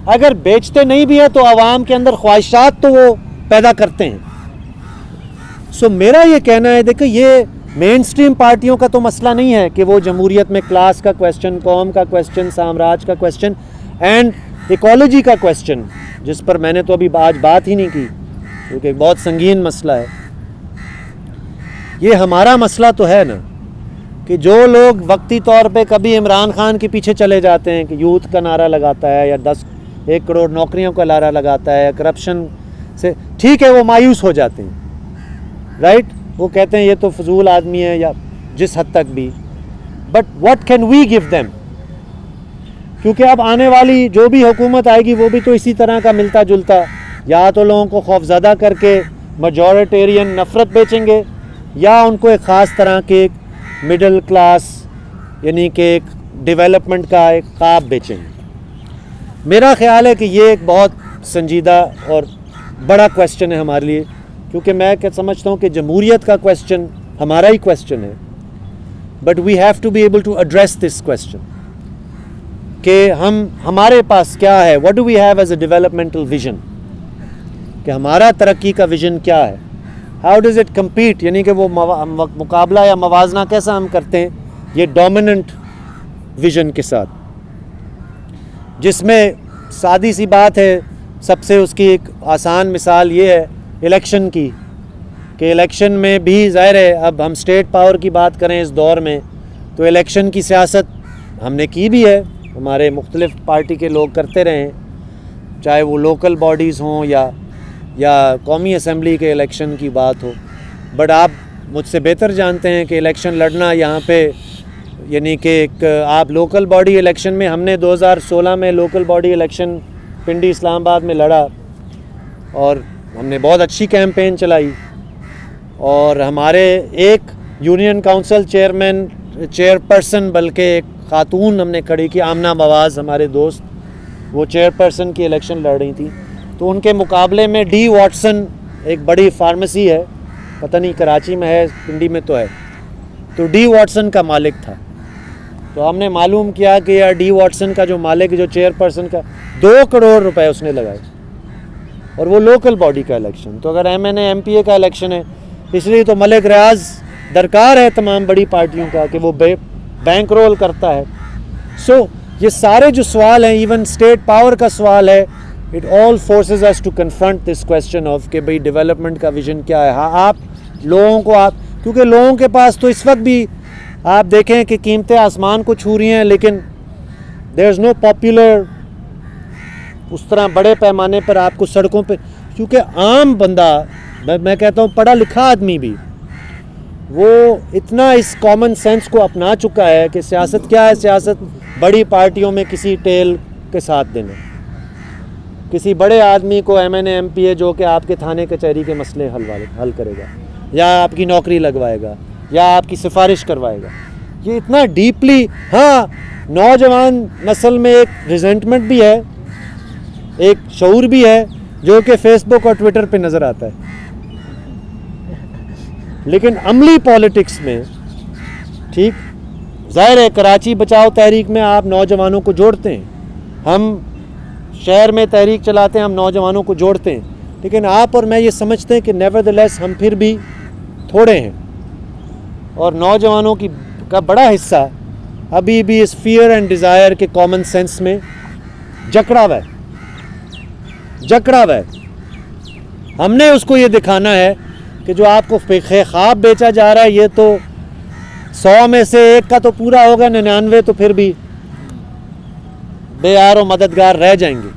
اگر بیچتے نہیں بھی ہیں تو عوام کے اندر خواہشات تو وہ پیدا کرتے ہیں. سو میرا یہ کہنا ہے, دیکھیں یہ مین سٹریم پارٹیوں کا تو مسئلہ نہیں ہے کہ وہ جمہوریت میں کلاس کا کویسچن, قوم کا کویسچن, سامراج کا کویسچن اینڈ ایکالوجی کا کویسچن, جس پر میں نے تو ابھی آج بات ہی نہیں کی کیونکہ ایک بہت سنگین مسئلہ ہے. یہ ہمارا مسئلہ تو ہے نا کہ جو لوگ وقتی طور پہ کبھی عمران خان کے پیچھے چلے جاتے ہیں کہ یوتھ کا نعرہ لگاتا ہے یا 1 کروڑ نوکریوں کا نعرہ لگاتا ہے, کرپشن سے, ٹھیک ہے وہ مایوس ہو جاتے ہیں, رائٹ, وہ کہتے ہیں یہ تو فضول آدمی ہے یا جس حد تک بھی, but what can we give them, کیونکہ اب آنے والی جو بھی حکومت آئے گی وہ بھی تو اسی طرح کا ملتا جلتا, یا تو لوگوں کو خوفزدہ کر کے میجورٹیرین نفرت بیچیں گے, یا ان کو ایک خاص طرح کے ایک مڈل کلاس یعنی کہ ایک ڈیولپمنٹ کا ایک خواب بیچیں گے. میرا خیال ہے کہ یہ ایک بہت سنجیدہ اور بڑا کویسچن ہے ہمارے لیے, کیونکہ میں سمجھتا ہوں کہ جمہوریت کا کویسچن ہمارا ہی کویسچن ہے, but we have to be able to address this question کہ ہمارے پاس کیا ہے, what do we have as a developmental vision, کہ ہمارا ترقی کا ویژن کیا ہے, ہاؤ ڈز اٹ کمپیٹ, یعنی کہ وہ مقابلہ یا موازنہ کیسا ہم کرتے ہیں یہ ڈومیننٹ ویژن کے ساتھ, جس میں سادی سی بات ہے, سب سے اس کی ایک آسان مثال یہ ہے الیکشن کی, کہ الیکشن میں بھی ظاہر ہے اب ہم اسٹیٹ پاور کی بات کریں اس دور میں تو الیکشن کی سیاست ہم نے کی بھی ہے, ہمارے مختلف پارٹی کے لوگ کرتے رہے ہیں, چاہے وہ لوکل باڈیز ہوں یا قومی اسمبلی کے الیکشن کی بات ہو. بٹ آپ مجھ سے بہتر جانتے ہیں کہ الیکشن لڑنا یہاں پہ یعنی کہ ایک آپ لوکل باڈی الیکشن میں, ہم نے 2016 میں لوکل باڈی الیکشن پنڈی اسلام آباد میں لڑا اور ہم نے بہت اچھی کیمپین چلائی, اور ہمارے ایک یونین کونسل چیئر پرسن بلکہ ایک خاتون ہم نے کھڑی کی, آمنہ مواز ہمارے دوست, وہ چیئر پرسن کی الیکشن لڑ رہی تھی, تو ان کے مقابلے میں ڈی واٹسن ایک بڑی فارمیسی ہے, پتہ نہیں کراچی میں ہے پنڈی میں تو ہے, تو ڈی واٹسن کا مالک تھا. تو ہم نے معلوم کیا کہ یار ڈی واٹسن کا جو مالک جو چیئر پرسن کا 2 کروڑ روپے اس نے لگائے, اور وہ لوکل باڈی کا الیکشن. تو اگر ایم پی اے کا الیکشن ہے, اس لیے تو ملک ریاض درکار ہے تمام بڑی پارٹیوں کا کہ وہ بینک رول کرتا ہے. سو یہ سارے جو سوال ہیں, ایون اسٹیٹ پاور کا سوال ہے, it all forces us to confront this question of کہ بھئی ڈیولپمنٹ کا ویژن کیا ہے. ہاں آپ لوگوں کو کیونکہ لوگوں کے پاس تو اس وقت بھی آپ دیکھیں کہ قیمتیں آسمان کو چھو رہی ہیں, لیکن دیر از نو پاپولر اس طرح بڑے پیمانے پر آپ کو سڑکوں پہ, کیونکہ عام بندہ, میں کہتا ہوں پڑھا لکھا آدمی بھی, وہ اتنا اس کامن سینس کو اپنا چکا ہے کہ سیاست کیا ہے, سیاست بڑی پارٹیوں میں کسی ٹیل کے ساتھ دینا, کسی بڑے آدمی کو ایم پی اے جو کہ آپ کے تھانے کچہری کے مسئلے حل کرے گا, یا آپ کی نوکری لگوائے گا, یا آپ کی سفارش کروائے گا. یہ اتنا ڈیپلی, ہاں نوجوان نسل میں ایک ریزنٹمنٹ بھی ہے, ایک شعور بھی ہے جو کہ فیس بک اور ٹویٹر پہ نظر آتا ہے, لیکن عملی پالیٹکس میں ٹھیک ظاہر ہے کراچی بچاؤ تحریک میں آپ نوجوانوں کو جوڑتے ہیں, ہم شہر میں تحریک چلاتے ہیں, ہم نوجوانوں کو جوڑتے ہیں, لیکن آپ اور میں یہ سمجھتے ہیں کہ نیور دی لیس ہم پھر بھی تھوڑے ہیں, اور نوجوانوں کی کا بڑا حصہ ابھی بھی اس فیئر اینڈ ڈیزائر کے کامن سینس میں جکڑا ہوا ہے. ہم نے اس کو یہ دکھانا ہے کہ جو آپ کو خواب بیچا جا رہا ہے یہ تو 100 میں سے 1 کا تو پورا ہوگا, 99 تو پھر بھی بے یار و مددگار رہ جائیں گے.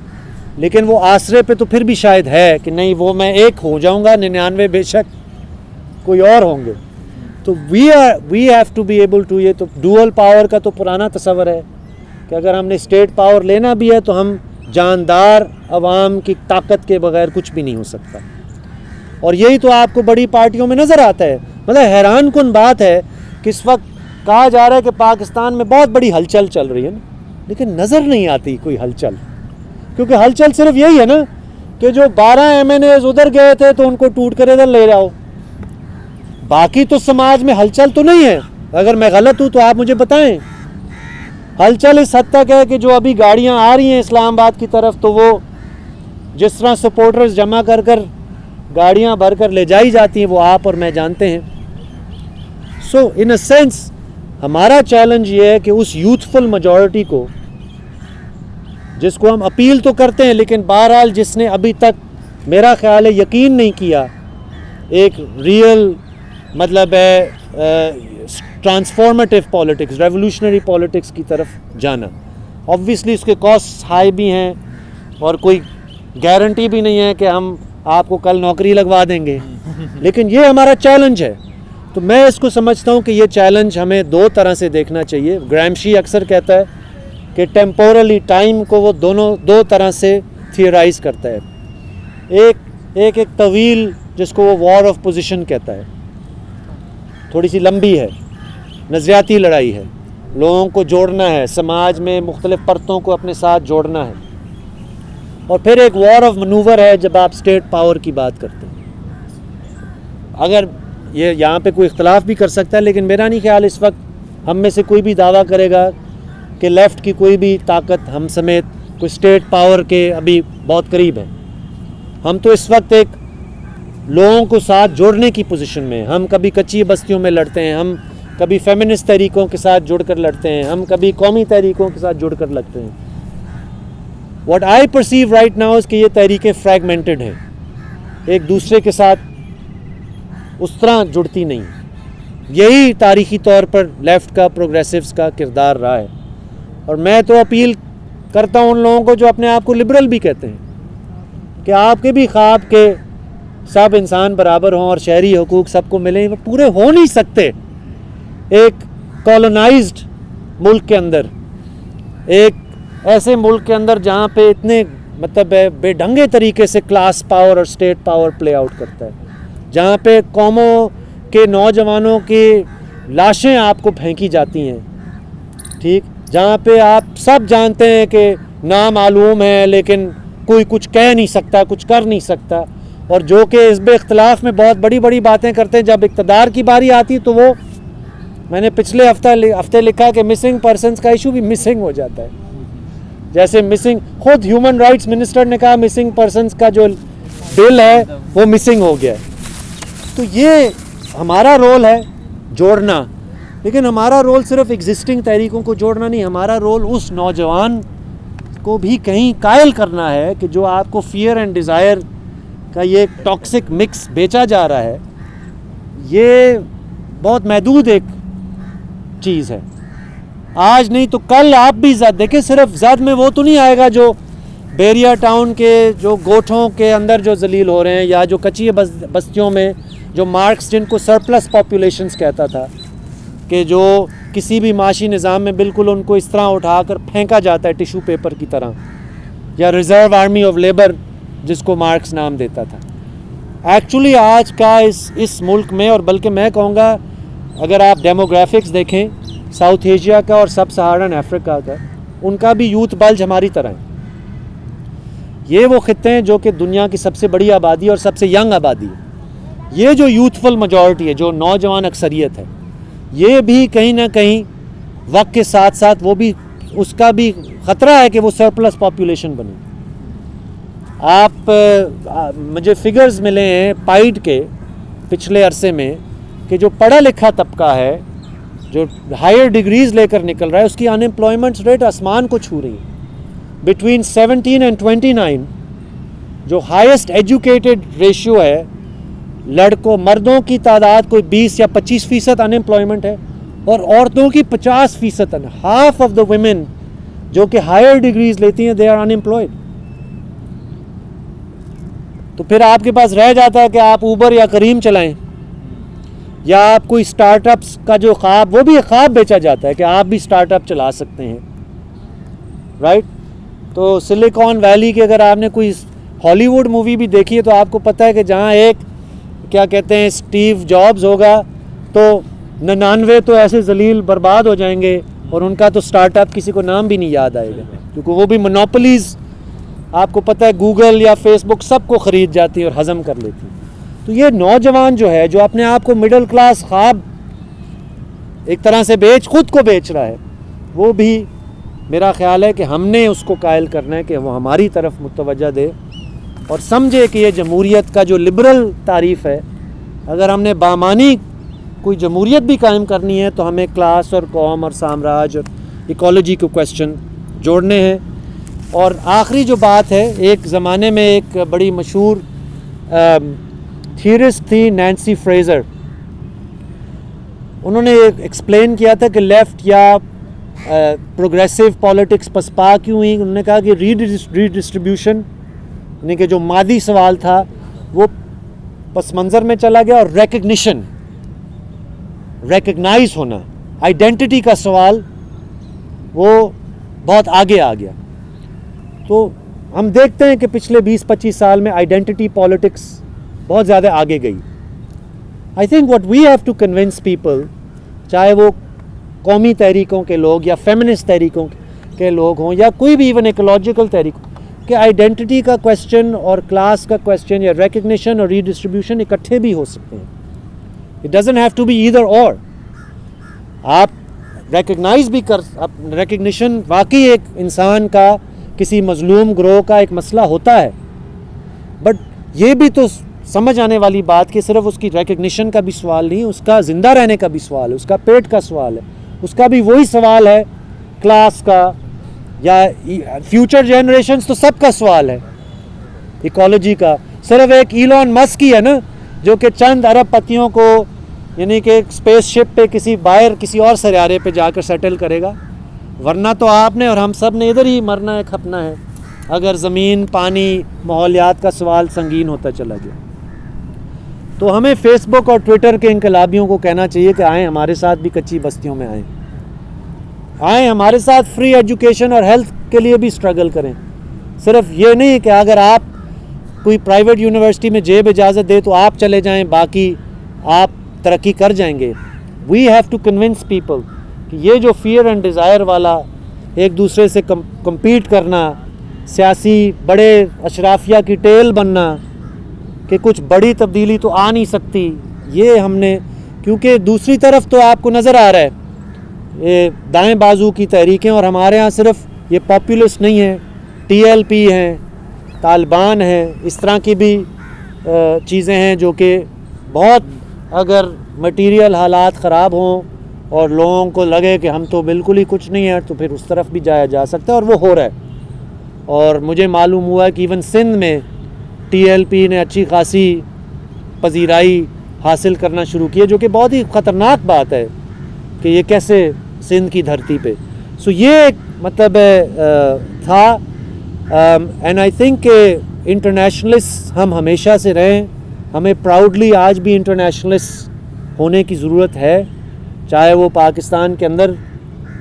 لیکن وہ آسرے پہ تو پھر بھی شاید ہے کہ نہیں وہ میں 1 ہو جاؤں گا, 99 بے شک کوئی اور ہوں گے. تو we have to be able to, یہ تو ڈوئل پاور کا تو پرانا تصور ہے کہ اگر ہم نے اسٹیٹ پاور لینا بھی ہے تو ہم جاندار عوام کی طاقت کے بغیر کچھ بھی نہیں ہو سکتا. اور یہی تو آپ کو بڑی پارٹیوں میں نظر آتا ہے. مطلب حیران کن بات ہے کہ اس وقت کہا جا رہا ہے کہ پاکستان میں بہت بڑی ہلچل چل رہی ہے نا, لیکن نظر نہیں آتی کوئی ہلچل. کیونکہ ہلچل صرف یہی ہے نا کہ جو 12 MNAs ادھر گئے تھے تو ان کو ٹوٹ کر ادھر لے جاؤ. باقی تو سماج میں ہلچل تو نہیں ہے. اگر میں غلط ہوں تو آپ مجھے بتائیں. ہلچل اس حد تک ہے کہ جو ابھی گاڑیاں آ رہی ہیں اسلام آباد کی طرف تو وہ جس طرح سپورٹرز جمع کر گاڑیاں بھر کر لے جائی جاتی ہیں وہ آپ اور میں جانتے ہیں. سو ان اے سینس ہمارا چیلنج یہ ہے کہ اس یوتھفل میجورٹی کو جس کو ہم اپیل تو کرتے ہیں لیکن بہرحال جس نے ابھی تک میرا خیال ہے یقین نہیں کیا ایک ریئل مطلب ہے ٹرانسفارمیٹیو پالیٹکس, ریولوشنری پالیٹکس کی طرف جانا. آبویسلی اس کے کاسٹ ہائی بھی ہیں اور کوئی گارنٹی بھی نہیں ہے کہ ہم آپ کو کل نوکری لگوا دیں گے, لیکن یہ ہمارا چیلنج ہے. تو میں اس کو سمجھتا ہوں کہ یہ چیلنج ہمیں 2 طرح سے دیکھنا چاہیے. گرامشی اکثر کہتا ہے کہ ٹیمپورلی ٹائم کو وہ 2 طرح سے تھیورائز کرتا ہے. ایک طویل جس کو وہ وار آف پوزیشن کہتا ہے, تھوڑی سی لمبی ہے, نظریاتی لڑائی ہے, لوگوں کو جوڑنا ہے, سماج میں مختلف پرتوں کو اپنے ساتھ جوڑنا ہے. اور پھر ایک وار آف منوور ہے جب آپ اسٹیٹ پاور کی بات کرتے ہیں. اگر یہ یہاں پہ کوئی اختلاف بھی کر سکتا ہے لیکن میرا نہیں خیال اس وقت ہم میں سے کوئی بھی دعویٰ کرے گا کہ لیفٹ کی کوئی بھی طاقت ہم سمیت کوئی اسٹیٹ پاور کے ابھی بہت قریب ہے. ہم تو اس وقت ایک لوگوں کو ساتھ جوڑنے کی پوزیشن میں. ہم کبھی کچی بستیوں میں لڑتے ہیں, ہم کبھی فیمنسٹ تحریکوں کے ساتھ جڑ کر لڑتے ہیں, ہم کبھی قومی تحریکوں کے ساتھ جڑ کر لڑتے ہیں. What I perceive right now اس کہ یہ تحریکیں فریگمنٹڈ ہیں, ایک دوسرے کے ساتھ اس طرح جڑتی نہیں. یہی تاریخی طور پر لیفٹ کا, پروگریسوز کا کردار رہا ہے. اور میں تو اپیل کرتا ہوں ان لوگوں کو جو اپنے آپ کو لبرل بھی کہتے ہیں کہ آپ کے بھی خواب کے سب انسان برابر ہوں اور شہری حقوق سب کو ملیں, وہ پورے ہو نہیں سکتے ایک کالونائزڈ ملک کے اندر, ایک ایسے ملک کے اندر جہاں پہ اتنے مطلب بے ڈھنگے طریقے سے کلاس پاور اور اسٹیٹ پاور پلے آؤٹ کرتا ہے, جہاں پہ قوموں کے نوجوانوں کی لاشیں آپ کو پھینکی جاتی ہیں, ٹھیک, جہاں پہ آپ سب جانتے ہیں کہ نامعلوم ہے لیکن کوئی کچھ کہہ نہیں سکتا, کچھ کر نہیں سکتا, اور جو کہ حزب اختلاف میں بہت بڑی بڑی باتیں کرتے ہیں, جب اقتدار کی باری آتی تو وہ, میں نے پچھلے ہفتے لکھا کہ مسنگ پرسنس کا ایشو بھی مسنگ ہو جاتا ہے. جیسے مسنگ, خود ہیومن رائٹس منسٹر نے کہا مسنگ پرسنس کا جو بل ہے وہ مسنگ ہو گیا ہے. تو یہ ہمارا رول ہے جوڑنا, لیکن ہمارا رول صرف ایگزسٹنگ تحریکوں کو جوڑنا نہیں, ہمارا رول اس نوجوان کو بھی کہیں قائل کرنا ہے کہ جو آپ کو فیئر اینڈ ڈیزائر کا یہ ٹاکسک مکس بیچا جا رہا ہے یہ بہت محدود ایک چیز ہے. آج نہیں تو کل آپ بھی زد دیکھیں, صرف زد میں وہ تو نہیں آئے گا جو بیریا ٹاؤن کے جو گوٹھوں کے اندر جو ذلیل ہو رہے ہیں, یا جو کچی بستیوں میں جو مارکس جن کو سرپلس پاپولیشنز کہتا تھا کہ جو کسی بھی معاشی نظام میں بالکل ان کو اس طرح اٹھا کر پھینکا جاتا ہے ٹیشو پیپر کی طرح, یا ریزرو آرمی آف لیبر جس کو مارکس نام دیتا تھا. ایکچولی آج کا اس ملک میں, اور بلکہ میں کہوں گا اگر آپ ڈیموگرافکس دیکھیں ساؤتھ ایشیا کا اور سب سہارن افریقہ کا, ان کا بھی یوتھ بلج ہماری طرح ہے. یہ وہ خطے ہیں جو کہ دنیا کی سب سے بڑی آبادی اور سب سے ینگ آبادی ہے. یہ جو یوتھفل میجورٹی ہے, جو نوجوان اکثریت ہے, یہ بھی کہیں نہ کہیں وقت کے ساتھ ساتھ وہ بھی, اس کا بھی خطرہ ہے کہ وہ سرپلس پاپولیشن بنے. آپ مجھے فگرز ملے ہیں پائیڈ کے پچھلے عرصے میں کہ جو پڑھا لکھا طبقہ ہے, جو ہائر ڈگریز لے کر نکل رہا ہے اس کی ان امپلائمنٹ ریٹ آسمان کو چھو رہی ہے. بٹوین 17 اینڈ 29 جو ہائیسٹ ایجوکیٹڈ ریشیو ہے لڑکوں مردوں کی تعداد کوئی 20 یا 25% ان امپلائمنٹ ہے اور عورتوں کی 50%. ہاف آف دا ویمن جو کہ ہائر ڈگریز لیتی ہیں دے آر ان امپلائڈ. تو پھر آپ کے پاس رہ جاتا ہے کہ آپ اوبر یا کریم چلائیں یا آپ کوئی سٹارٹ اپس کا جو خواب, وہ بھی ایک خواب بیچا جاتا ہے کہ آپ بھی سٹارٹ اپ چلا سکتے ہیں, رائٹ. تو سلیکون ویلی کی اگر آپ نے کوئی ہالی ووڈ مووی بھی دیکھی ہے تو آپ کو پتہ ہے کہ جہاں ایک کیا کہتے ہیں اسٹیو جابز ہوگا تو 99 تو ایسے ذلیل برباد ہو جائیں گے اور ان کا تو سٹارٹ اپ کسی کو نام بھی نہیں یاد آئے گا کیونکہ وہ بھی مونوپلیز آپ کو پتہ ہے گوگل یا فیس بک سب کو خرید جاتی ہیں اور ہضم کر لیتی ہیں. تو یہ نوجوان جو ہے جو اپنے آپ کو مڈل کلاس خواب ایک طرح سے خود کو بیچ رہا ہے, وہ بھی میرا خیال ہے کہ ہم نے اس کو قائل کرنا ہے کہ وہ ہماری طرف متوجہ دے اور سمجھے کہ یہ جمہوریت کا جو لبرل تعریف ہے, اگر ہم نے بامانی کوئی جمہوریت بھی قائم کرنی ہے تو ہمیں کلاس اور قوم اور سامراج اور ایکالوجی کو کویسچن جوڑنے ہیں. اور آخری جو بات ہے, ایک زمانے میں ایک بڑی مشہور تھیورسٹ تھی نینسی فریزر, انہوں نے ایکسپلین کیا تھا کہ لیفٹ یا پروگریسو پالیٹکس پسپا کیوں ہوئی. انہوں نے کہا کہ ریڈسٹریبیوشن یعنی کہ جو مادی سوال تھا وہ پس منظر میں چلا گیا اور ریکگنائز ہونا, آئیڈینٹی کا سوال وہ بہت آگے آ گیا. تو ہم دیکھتے ہیں کہ پچھلے 20-25 سال میں آئیڈینٹی پالیٹکس بہت زیادہ آگے گئی. I think what we have to convince people, چاہے وہ قومی تحریکوں کے لوگ یا فیمنسٹ تحریکوں کے لوگ ہوں یا کوئی بھی ایون ایکولوجیکل تحریک, کہ آئیڈینٹی کا کویسچن اور کلاس کا کویسچن یا ریکگنیشن اور ریڈسٹریبیوشن اکٹھے بھی ہو سکتے ہیں. It doesn't have to be either or. آپ ریکگنائز بھی ریکگنیشن واقعی ایک انسان کا کسی مظلوم گروہ کا ایک مسئلہ ہوتا ہے, بٹ یہ بھی تو سمجھ آنے والی بات کہ صرف اس کی ریکگنیشن کا بھی سوال نہیں, اس کا زندہ رہنے کا بھی سوال ہے, اس کا پیٹ کا سوال ہے, اس کا بھی وہی سوال ہے کلاس کا یا فیوچر جنریشنز تو سب کا سوال ہے ایکالوجی کا. صرف ایک ایلون مسک ہی ہے نا جو کہ چند ارب پتیوں کو یعنی کہ ایک اسپیس شپ پہ کسی اور سیارے پہ جا کر سیٹل کرے گا, ورنہ تو آپ نے اور ہم سب نے ادھر ہی مرنا ہے کھپنا ہے اگر زمین پانی ماحولیات کا سوال سنگین ہوتا چلا گیا. تو ہمیں فیس بک اور ٹویٹر کے انقلابیوں کو کہنا چاہیے کہ آئیں ہمارے ساتھ بھی کچی بستیوں میں آئیں ہمارے ساتھ فری ایجوکیشن اور ہیلتھ کے لیے بھی اسٹرگل کریں. صرف یہ نہیں کہ اگر آپ کوئی پرائیویٹ یونیورسٹی میں جیب اجازت دے تو آپ چلے جائیں, باقی آپ ترقی کر جائیں گے. We have to convince people کہ یہ جو فیئر اینڈ ڈیزائر والا ایک دوسرے سے کمپیٹ کرنا, سیاسی بڑے اشرافیہ کی ٹیل بننا کہ کچھ بڑی تبدیلی تو آ نہیں سکتی, یہ ہم نے, کیونکہ دوسری طرف تو آپ کو نظر آ رہا ہے یہ دائیں بازو کی تحریکیں, اور ہمارے ہاں صرف یہ پاپولسٹ نہیں ہیں, ٹی ایل پی ہیں, طالبان ہیں, اس طرح کی بھی چیزیں ہیں جو کہ بہت اگر مٹیریل حالات خراب ہوں اور لوگوں کو لگے کہ ہم تو بالکل ہی کچھ نہیں ہے تو پھر اس طرف بھی جایا جا سکتا ہے, اور وہ ہو رہا ہے. اور مجھے معلوم ہوا کہ ایون سندھ میں ٹی ایل پی نے اچھی خاصی پذیرائی حاصل کرنا شروع کی ہے, جو کہ بہت ہی خطرناک بات ہے کہ یہ کیسے سندھ کی دھرتی پہ. سو یہ ایک مطلب تھا, اینڈ آئی تھنک کہ انٹرنیشنلسٹ ہم ہمیشہ سے رہیں, ہمیں پراؤڈلی آج بھی انٹرنیشنلسٹ ہونے کی ضرورت ہے, چاہے وہ پاکستان کے اندر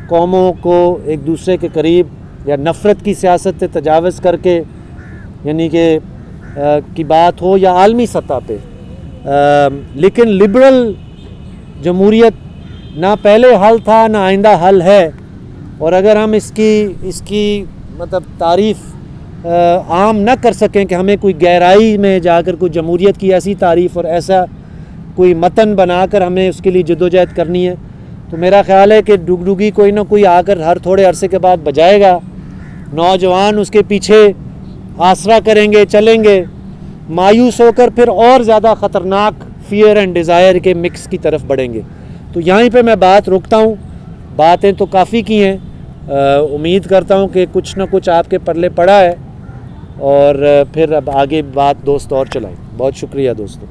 قوموں کو ایک دوسرے کے قریب یا نفرت کی سیاست سے تجاوز کر کے یعنی کہ کی بات ہو یا عالمی سطح پہ. لیکن لبرل جمہوریت نہ پہلے حل تھا نہ آئندہ حل ہے, اور اگر ہم اس کی مطلب تعریف عام نہ کر سکیں کہ ہمیں کوئی گہرائی میں جا کر کوئی جمہوریت کی ایسی تعریف اور ایسا کوئی متن بنا کر ہمیں اس کے لیے جدوجہد کرنی ہے, تو میرا خیال ہے کہ ڈگڈگی کوئی نہ کوئی آ کر ہر تھوڑے عرصے کے بعد بجائے گا, نوجوان اس کے پیچھے آسرا کریں گے, چلیں گے, مایوس ہو کر پھر اور زیادہ خطرناک فیئر اینڈ ڈیزائر کے مکس کی طرف بڑھیں گے. تو یہیں پہ میں بات روکتا ہوں. باتیں تو کافی کی ہیں, امید کرتا ہوں کہ کچھ نہ کچھ آپ کے پلے پڑا ہے, اور پھر اب آگے بات دوست اور چلائیں. بہت شکریہ دوستوں.